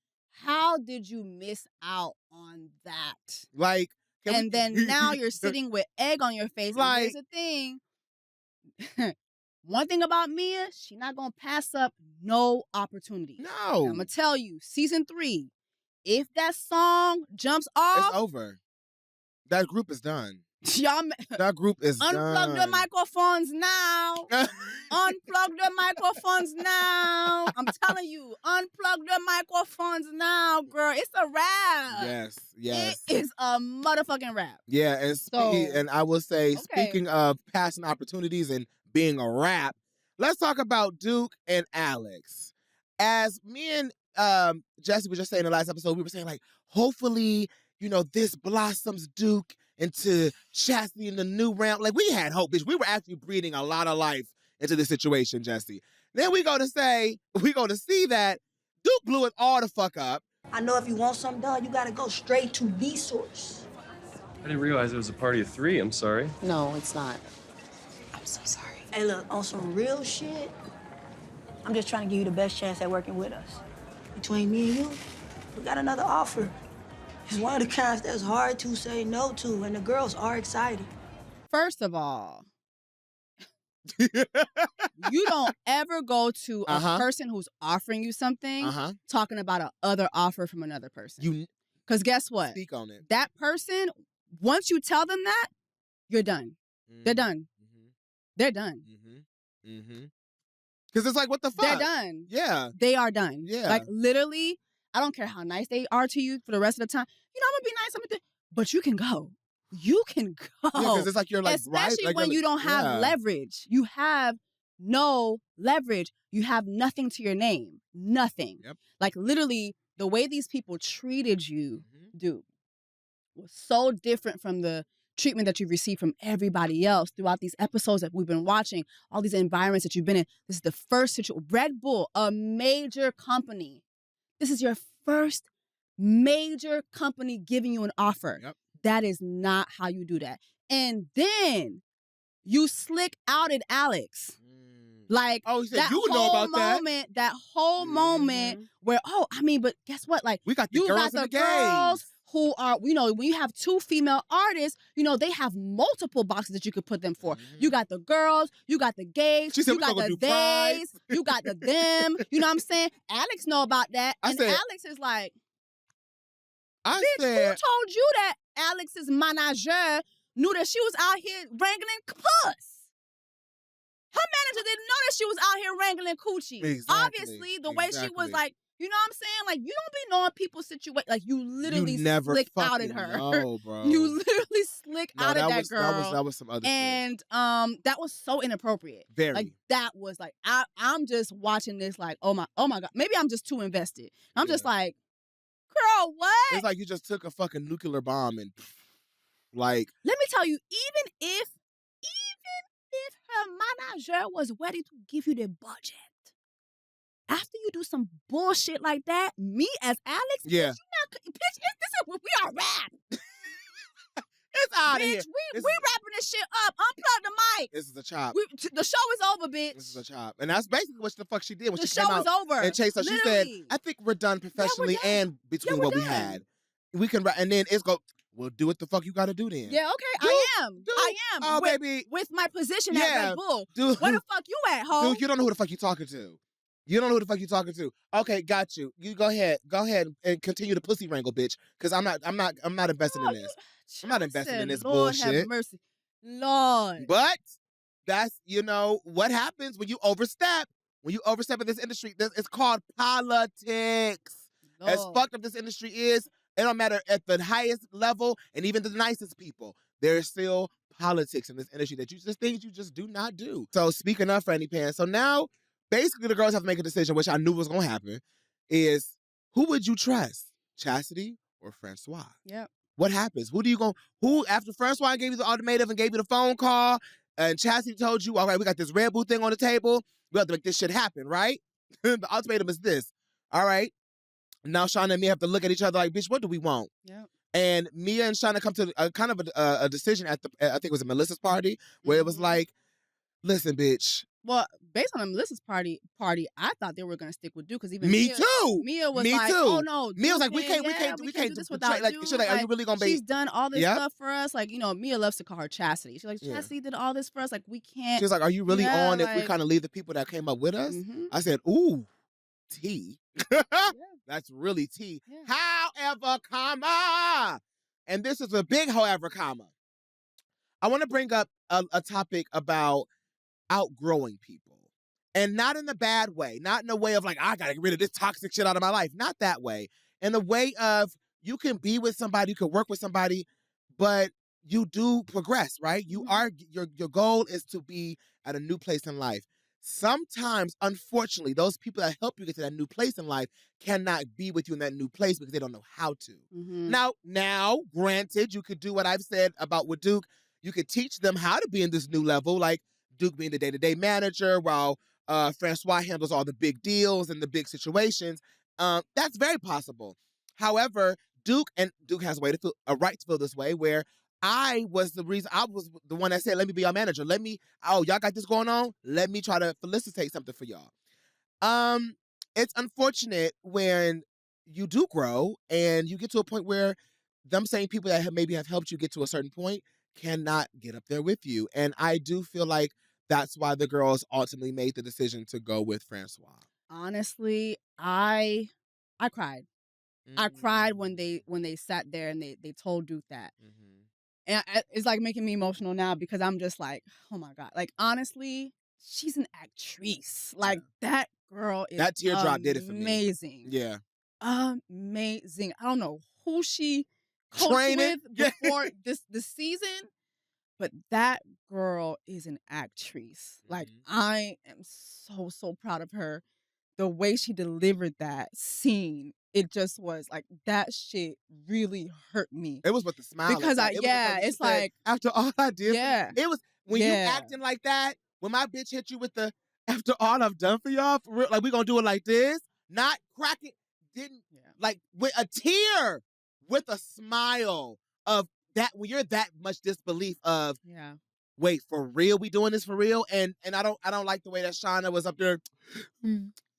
how did you miss out on that? Like, then now you're sitting with egg on your face. Like, and here's the thing. One thing about Mia, she not gonna pass up no opportunity. No. I'm gonna tell you, season 3. If that song jumps off, it's over. That group is done. Y'all, that group is unplug done. the microphones now. Unplug the microphones now. I'm telling you, unplug the microphones now, girl. It's a wrap. Yes. It is a motherfucking wrap. Yeah, and I will say, speaking of passing opportunities and being a wrap, let's talk about Duke and Alex. As me and Jessie was just saying in the last episode, we were saying, like, hopefully, this blossoms Duke into Chastity in the new round. Like, we had hope, bitch. We were actually breathing a lot of life into this situation, Jessie. Then we go to see that Duke blew it all the fuck up. I know if you want something done, you gotta go straight to the source. I didn't realize it was a party of 3. I'm sorry. No, it's not. I'm so sorry. Hey, look, on some real shit, I'm just trying to give you the best chance at working with us. Between me and you, we got another offer. It's one of the kinds that's hard to say no to, and the girls are excited. First of all, you don't ever go to a person who's offering you something talking about a other offer from another person. Because guess what? Speak on it. That person, once you tell them that, you're done. They're done. They're done. Because it's like, what the fuck? They're done. Yeah. They are done. Yeah. Like, literally, I don't care how nice they are to you for the rest of the time. I'm going to be nice. But you can go. You can go. Yeah, because it's like you're like, especially right? when you don't have leverage. You have no leverage. You have nothing to your name. Nothing. Yep. Like, literally, the way these people treated you, dude, was so different from the treatment that you've received from everybody else throughout these episodes that we've been watching, all these environments that you've been in. This is the first situation. Red Bull, a major company. This is your first major company giving you an offer. Yep. That is not how you do that. And then you slick outed Alex. Like, oh, he said, that you whole know about moment, that whole moment where, but guess what? Like, we got the girls and the girls who are, when you have 2 female artists, they have multiple boxes that you could put them for. You got the girls, you got the gays, you got the theys, you got the them. You know what I'm saying? Alex know about that. Alex is like, bitch, who told you that Alex's manager knew that she was out here wrangling puss? Her manager didn't know that she was out here wrangling coochie. Exactly. Obviously, the way she was like, you know what I'm saying? Like, you don't be knowing people's situation. Like, you literally slick outed her. No, bro. You literally slick outed that girl. That was some other shit. And that was so inappropriate. Very. Like, that was like, I'm just watching this like, oh my God. Maybe I'm just too invested. I'm just like, girl, what? It's like you just took a fucking nuclear bomb and like. Let me tell you, even if her manager was ready to give you the budget, after you do some bullshit like that, me as Alex, yeah, bitch, we are rap. It's out of here. Bitch, we wrapping this shit up. Unplug the mic. This is a chop. The show is over, bitch. This is a chop. And that's basically what the fuck she did when the she came out. The show is over. And Chase her, she said, I think we're done professionally and between what we had. We can, and then it's go, well, do what the fuck you gotta do then. Yeah, okay. I am. Oh, baby. With my position at Red Bull. Dude, where the fuck you at, ho? Dude, you don't know who the fuck you talking to. You don't know who the fuck you talking to. Okay, got you. You go ahead and continue the pussy wrangle, bitch. Because I'm not investing in this. I'm not investing in this Lord bullshit. Have mercy. Lord. But that's, what happens when you overstep. When you overstep in this industry, it's called politics. Lord. As fucked up this industry is, it don't matter at the highest level and even the nicest people. There's still politics in this industry that things you just do not do. So speaking of Franny Pan, so now basically the girls have to make a decision, which I knew was going to happen, is who would you trust, Chastity or Francois? Yep. What happens? Who, after Francois gave you the ultimatum and gave you the phone call, and Chastity told you, all right, we got this Red Bull thing on the table, we have to make this shit happen, right? The ultimatum is this. All right. Now Shauna and me have to look at each other like, bitch, what do we want? Yep. And Mia and Shauna come to a decision at I think it was at Melissa's party, where it was like, listen, bitch. Well, based on Melissa's party, I thought they were gonna stick with Duke because even Me too. Mia was Me like, too. oh no, Mia was like, we can't do this without like, Duke. she's like, are you really gonna be? She's done all this stuff for us. Like, Mia loves to call her Chastity. She's like, Chastity did all this for us. Like, we can't. She was like, are you really on if we kind of leave the people that came up with us? I said, ooh, tea. That's really tea. Yeah. However, comma. And this is a big however, comma. I want to bring up a topic about outgrowing people. And not in the bad way. Not in a way of like, I got to get rid of this toxic shit out of my life. Not that way. In the way of you can be with somebody, you can work with somebody, but you do progress, right? You are, your goal is to be at a new place in life. Sometimes, unfortunately, those people that help you get to that new place in life cannot be with you in that new place because they don't know how to. Now, granted, you could do what I've said about with Duke. You could teach them how to be in this new level, like Duke being the day-to-day manager while Francois handles all the big deals and the big situations. That's very possible. However, Duke has a right to feel this way, where I was the one that said, let me be your manager. Y'all got this going on? Let me try to felicitate something for y'all. It's unfortunate when you do grow and you get to a point where them same people that maybe have helped you get to a certain point cannot get up there with you. And I do feel like that's why the girls ultimately made the decision to go with Francois. Honestly, I cried. I cried when they sat there and they told Duke that. And it's like making me emotional now because I'm just like, oh my God. Like, honestly, she's an actress. Like, that girl is that teardrop did it for me. Amazing. Yeah. Amazing. I don't know who she coached with before this season, but that girl is an actress. Like, I am so proud of her. The way she delivered that scene, it just was like, that shit really hurt me. It was with the smile. Because it's like, after all I did, it was when you Yeah. acting like that, when my bitch hit you with the, after all I've done for y'all, for real, like we gonna do it like this, not cracking, like with a tear, with a smile of that, when you're that much disbelief of, wait, for real, we doing this for real? And I don't like the way that Shauna was up there.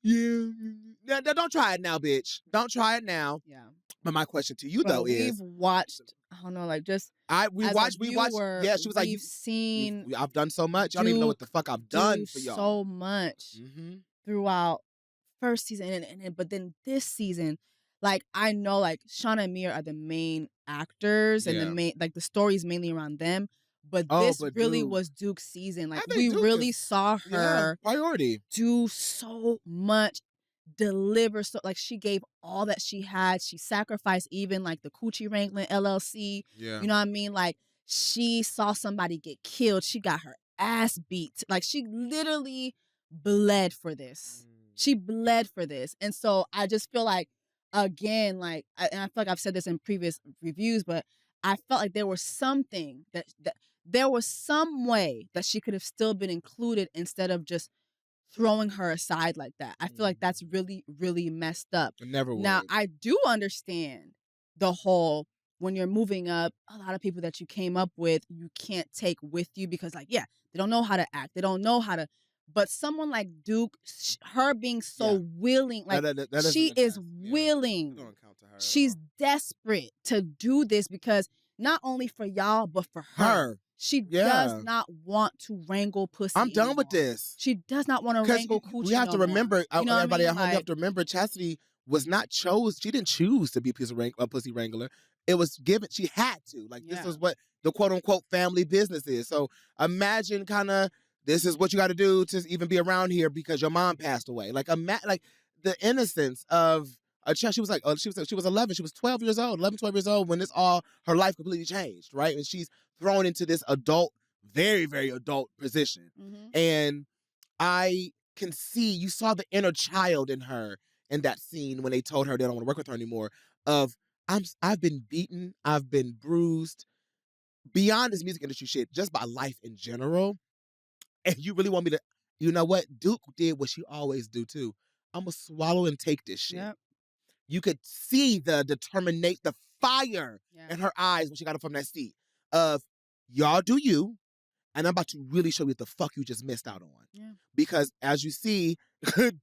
No, don't try it now, bitch. Don't try it now. Yeah. But my question to you though is, we've watched, I don't know, like just we watched. Yeah, she was like, we've seen. I've done so much. I don't even know what the fuck I've done for y'all. So much throughout first season, and but then this season, like I know, like Shauna and Mia are the main actors, and the main, like the story's mainly around them. But this really was Duke's season. Like we really saw her priority do so much, deliver so, like she gave all that she had. She sacrificed even like the Coochie Wrangling LLC. Yeah. You know what I mean? Like she saw somebody get killed. She got her ass beat. Like she literally bled for this. She bled for this. And so I just feel like, again, like, and I feel like I've said this in previous reviews, but I felt like there was something that there was some way that she could have still been included instead of just throwing her aside like that. I feel like that's really, really messed up. It never was. Now, I do understand the whole, when you're moving up, a lot of people that you came up with, you can't take with you because, like, yeah, they don't know how to act. They don't know how to. But someone like Duke, her being so willing, like, that she is willing. She's desperate to do this because not only for y'all, but for her. She does not want to wrangle pussy. I'm done with this. She does not want to wrangle coochie. We have to remember, you know everybody at home, like, you have to remember, Chastity was not she didn't choose to be a pussy wrangler. It was given, she had to. Like, this is what the quote unquote family business is. So imagine this is what you got to do to even be around here because your mom passed away. Like, the innocence of a child. She was like, she was 11. She was 12 years old, 11, 12 years old when her life completely changed, right? And she's thrown into this adult, very, very adult position. And I can see, you saw the inner child in her in that scene when they told her they don't want to work with her anymore. I've been beaten, I've been bruised, beyond this music industry shit, just by life in general. And you really want me to, you know what? Duke did what she always do too. I'm gonna swallow and take this shit. Yep. You could see the determination, the fire in her eyes when she got up from that seat of, y'all do you, and I'm about to really show you what the fuck you just missed out on. Yeah. Because as you see,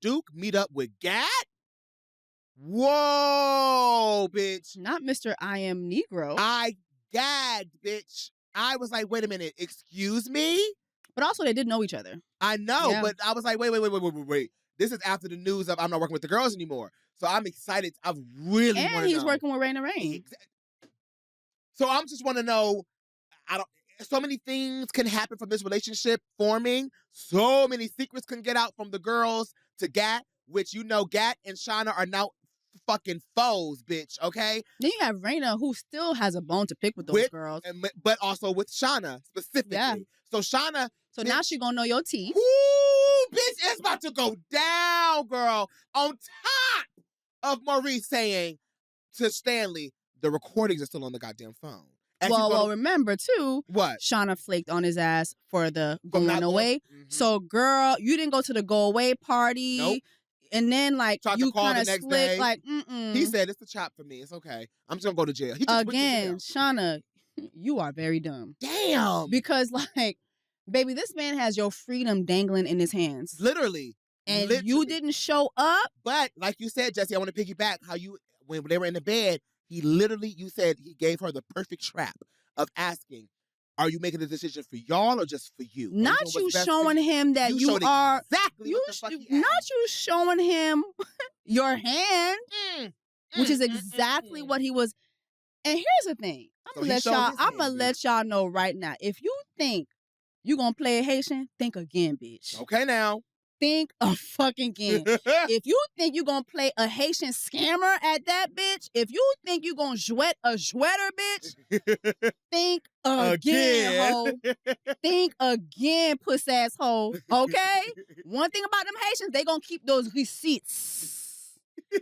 Duke meet up with Gat. Whoa, bitch. Not Mr. I Am Negro. I gagged, bitch. I was like, wait a minute, excuse me? But also, they did know each other. I know, but I was like, wait. This is after the news of I'm not working with the girls anymore. So I'm excited. I really want to know. And he's working with Raina Rain. So I'm just want to know, so many things can happen from this relationship forming. So many secrets can get out from the girls to Gat, which you know Gat and Shauna are now fucking foes, bitch, okay? Then you have Raina, who still has a bone to pick with those girls. But also with Shauna, specifically. Yeah. So Shauna... So now she gonna know your teeth. Ooh, bitch, it's about to go down, girl. On top of Maurice saying to Stanley, the recordings are still on the goddamn phone. Well, remember, too, what? Shauna flaked on his ass for the going away. Mm-hmm. So, girl, you didn't go to the go away party. Nope. And then, like, you kind of slick, like, He said, it's a chop for me. It's okay. I'm just going to go to jail. He just again, went to jail. Shauna, you are very dumb. Damn. Because, like, baby, this man has your freedom dangling in his hands. Literally. And you didn't show up. But, like you said, Jessie, I want to piggyback how you, when they were in the bed, you said he gave her the perfect trap of asking, are you making a decision for y'all or just for you? Not you showing him that you are exactly not you showing him your hand, which is exactly what he was. And here's the thing. I'm gonna let y'all know right now. If you think you gonna play a Haitian, think again, bitch. Okay now. Think a fucking again. If you think you gonna play a Haitian scammer at that, bitch, if you think you gonna jouet a jouetter, bitch, think again, ho. Think again, puss-ass hoe, okay? One thing about them Haitians, they gonna keep those receipts.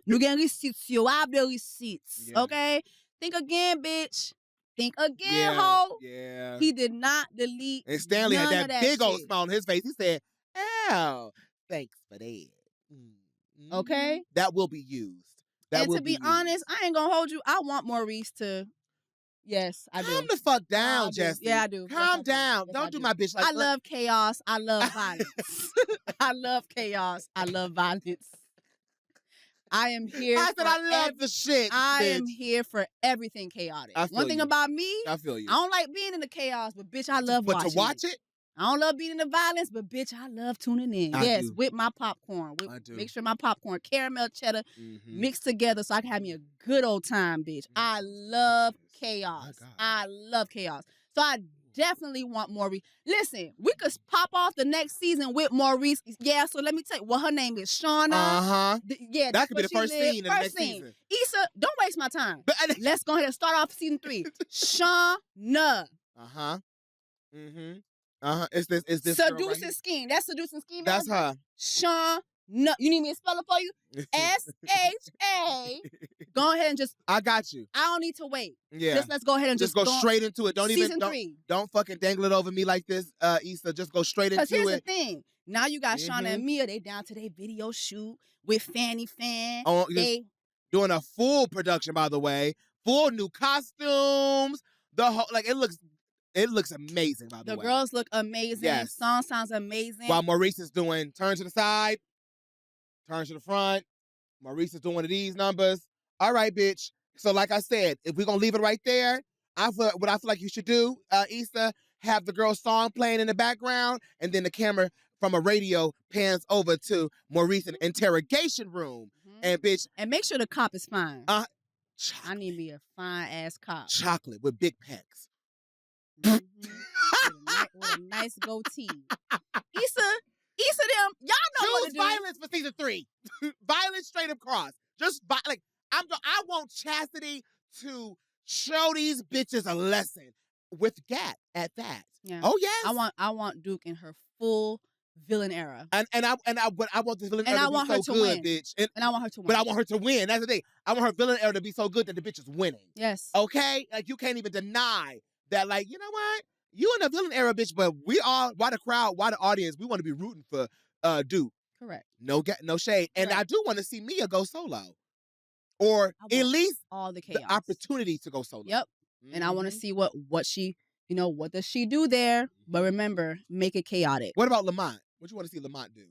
You get receipts, you have the receipts, okay? Think again, bitch. Think again, ho. Yeah. He did not delete. And Stanley none had that big shit. old smile on his face. He said, "Ow, thanks for that." Mm-hmm. Okay. That will be used. And to be honest, I ain't gonna hold you. I want Maurice to. Yes, I do. Calm the fuck down, Jessie. Yeah, I do. Calm down. Yes, Don't do my bitch like that. I love chaos. I love violence. I love chaos. I love violence. I am here. I said I love the shit. I am here for everything chaotic. One thing about me, I feel you. I don't like being in the chaos, but bitch, I love watching. But to watch it? I don't love being in the violence, but bitch, I love tuning in. I do. With my popcorn. I do. Make sure my popcorn, caramel, cheddar, mixed together so I can have me a good old time, bitch. I love chaos. I love chaos. So I definitely want Maurice. Listen, we could pop off the next season with Maurice. Yeah, so let me tell you what her name is. Shauna. Uh-huh. Yeah, that could be the first scene in the next season. Issa, don't waste my time. Let's go ahead and start off season 3. Shauna. Uh-huh. Mm-hmm. Uh-huh. Is this Seducing right Scheme. That's Seducing Scheme. That's her. Shauna. You need me to spell it for you? S-H-A. Go ahead and just. I got you. I don't need to wait. Yeah. Just let's go ahead and just go straight into it. Don't season even 3. Don't fucking dangle it over me like this, Issa. Just go straight into it. Because here's the thing. Now you got Shauna and Mia. They down to their video shoot with Fanny Fan. Oh, they doing a full production, by the way. Full new costumes. The whole it looks amazing, by the way. The girls look amazing. Yes. Song sounds amazing. While Maurice is doing turn to the side, turn to the front. Maurice is doing one of these numbers. All right, bitch. So like I said, if we're going to leave it right there, what I feel like you should do, Issa, have the girl's song playing in the background, and then the camera from a radio pans over to Maurice in the interrogation room. And bitch. And make sure the cop is fine. I need me a fine-ass cop. Chocolate with big pecs. With a nice goatee. Issa, them, y'all know choose what to do. Violence for season 3. Violence straight across. Just I want Chastity to show these bitches a lesson with Gat at that. Yeah. Oh yes. I want Duke in her full villain era. But I want the villain And era I to want be her so to good, win. bitch. And I want her to win. But I want her to win. That's the thing. I want her villain era to be so good that the bitch is winning. Yes. Okay? Like, you can't even deny that, like, you know what? You in the villain era, bitch, but we all, why the crowd, why the audience, we want to be rooting for Duke. Correct. No shade. And I do want to see Mia go solo. Or at least all the chaos. The opportunity to go solo. Yep. And I want to see what she, what does she do there? But remember, make it chaotic. What about Lamont? What you want to see Lamont do?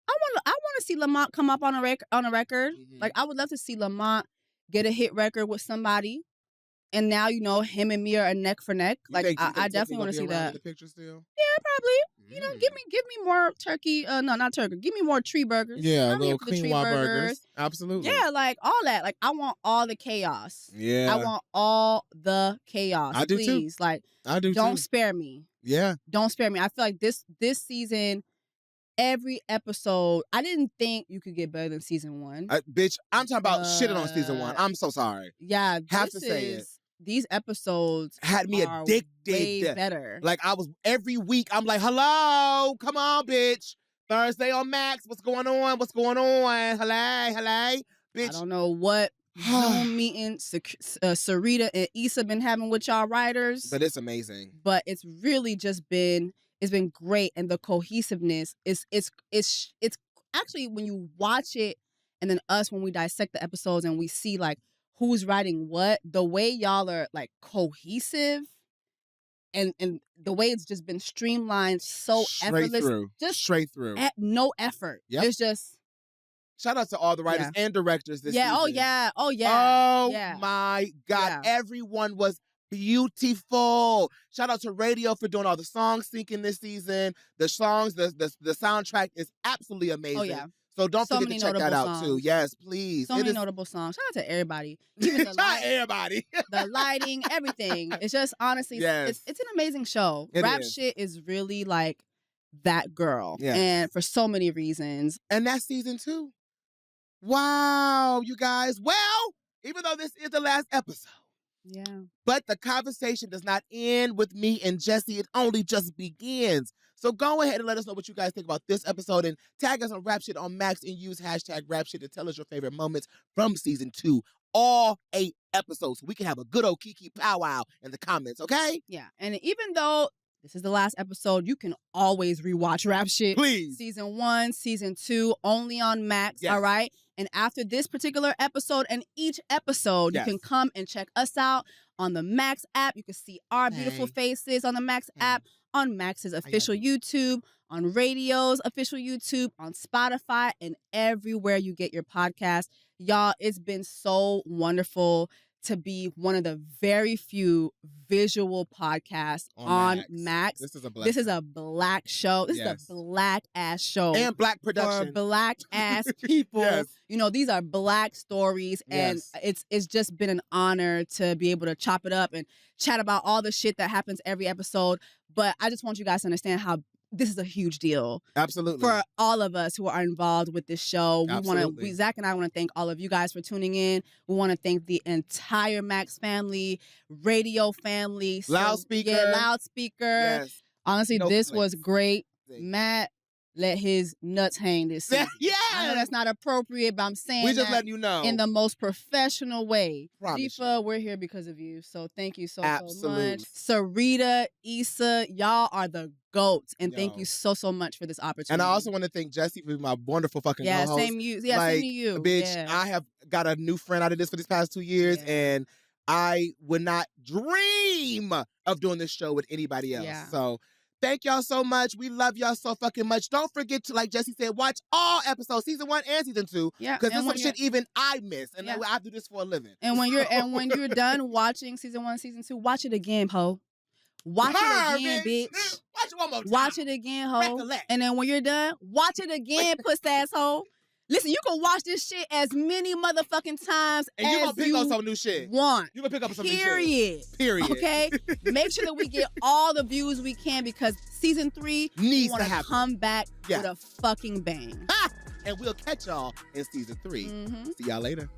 I want to see Lamont come up on a record. Mm-hmm. Like, I would love to see Lamont get a hit record with somebody. And now, him and Mia are neck for neck. Like, I definitely want to see that. In the picture still? Yeah, probably. Give me more turkey. No, not turkey. Give me more tree burgers. Yeah, little quinoa burgers. Absolutely. Yeah, like all that. Like, I want all the chaos. Yeah. I want all the chaos. I do Please. too. Like, I do don't too. spare me. Yeah. Don't spare me. I feel like this season, every episode, I didn't think you could get better than season 1. Bitch, I'm talking about shitting on season 1. I'm so sorry. Yeah. Have to say it. These episodes had me addicted. Way better. Like, I was every week. I'm like, hello, come on, bitch. Thursday on Max. What's going on? Hello, bitch. I don't know what Zoom meeting Sarita and Issa been having with y'all writers, but it's amazing. But it's really just been great, and the cohesiveness is it's actually, when you watch it, and then us when we dissect the episodes and we see like who's writing what, the way y'all are like cohesive and the way it's just been streamlined so effortless. Just straight through. No effort. Yep. It's just shout out to all the writers and directors this season. Oh yeah. My God. Everyone was beautiful. Shout out to radio for doing all the song syncing this season. The songs, the soundtrack is absolutely amazing. Oh yeah. So don't forget to check that out too. Yes, please. So many notable songs. Shout out to everybody. Even the everybody. The lighting, everything. It's just honestly, it's an amazing show. Rap shit is really like that girl. Yes. And for so many reasons. And that's season 2. Wow, you guys. Well, even though this is the last episode. Yeah. But the conversation does not end with me and Jessie. It only just begins. So go ahead and let us know what you guys think about this episode and tag us on Rap Shit on Max and use hashtag Rap Shit to tell us your favorite moments from season 2. All 8 episodes. So we can have a good old Kiki powwow in the comments, okay? Yeah. And even though this is the last episode, you can always rewatch Rap Shit. Please. Season 1, season 2, only on Max, all right? And after this particular episode and each episode, you can come and check us out on the Max app. You can see our beautiful faces on the Max app, on Max's official YouTube, on Radio's official YouTube, on Spotify, and everywhere you get your podcast. Y'all, it's been so wonderful to be one of the very few visual podcasts on Max. This is a black. This is a black show. This is a black ass show and black production for black ass people. These are black stories, and it's just been an honor to be able to chop it up and chat about all the shit that happens every episode. But I just want you guys to understand how this is a huge deal. Absolutely. For all of us who are involved with this show. Zach and I want to thank all of you guys for tuning in. We want to thank the entire Max family, radio family. Loudspeaker. Loudspeaker. Yes. Honestly, this was great. Matt let his nuts hang this season. Yeah. I know that's not appropriate, but I'm saying we just letting you know in the most professional way. Promise Tifa, we're here because of you. So thank you so much. Sarita, Issa, y'all are the GOATs. And thank you so much for this opportunity. And I also want to thank Jessie for my wonderful fucking co-host. Same to you. Bitch, I have got a new friend out of this for these past 2 years, and I would not dream of doing this show with anybody else. Yeah. So thank y'all so much. We love y'all so fucking much. Don't forget to, like Jessie said, watch all episodes, season 1 and season 2. Yeah. Because there's some shit even I miss. And I do this for a living. And when you're done watching season 1, season 2, watch it again, ho. Watch it again, bitch. Watch it one more time. Watch it again, ho. Recollect. And then when you're done, watch it again, puss asshole. Listen, you can watch this shit as many motherfucking times and as you're gonna pick up some new shit. Want. You're gonna pick up some Period. new shit. Period. Okay? Make sure that we get all the views we can, because season 3 needs to happen. Come back with a fucking bang. And we'll catch y'all in season 3. See y'all later.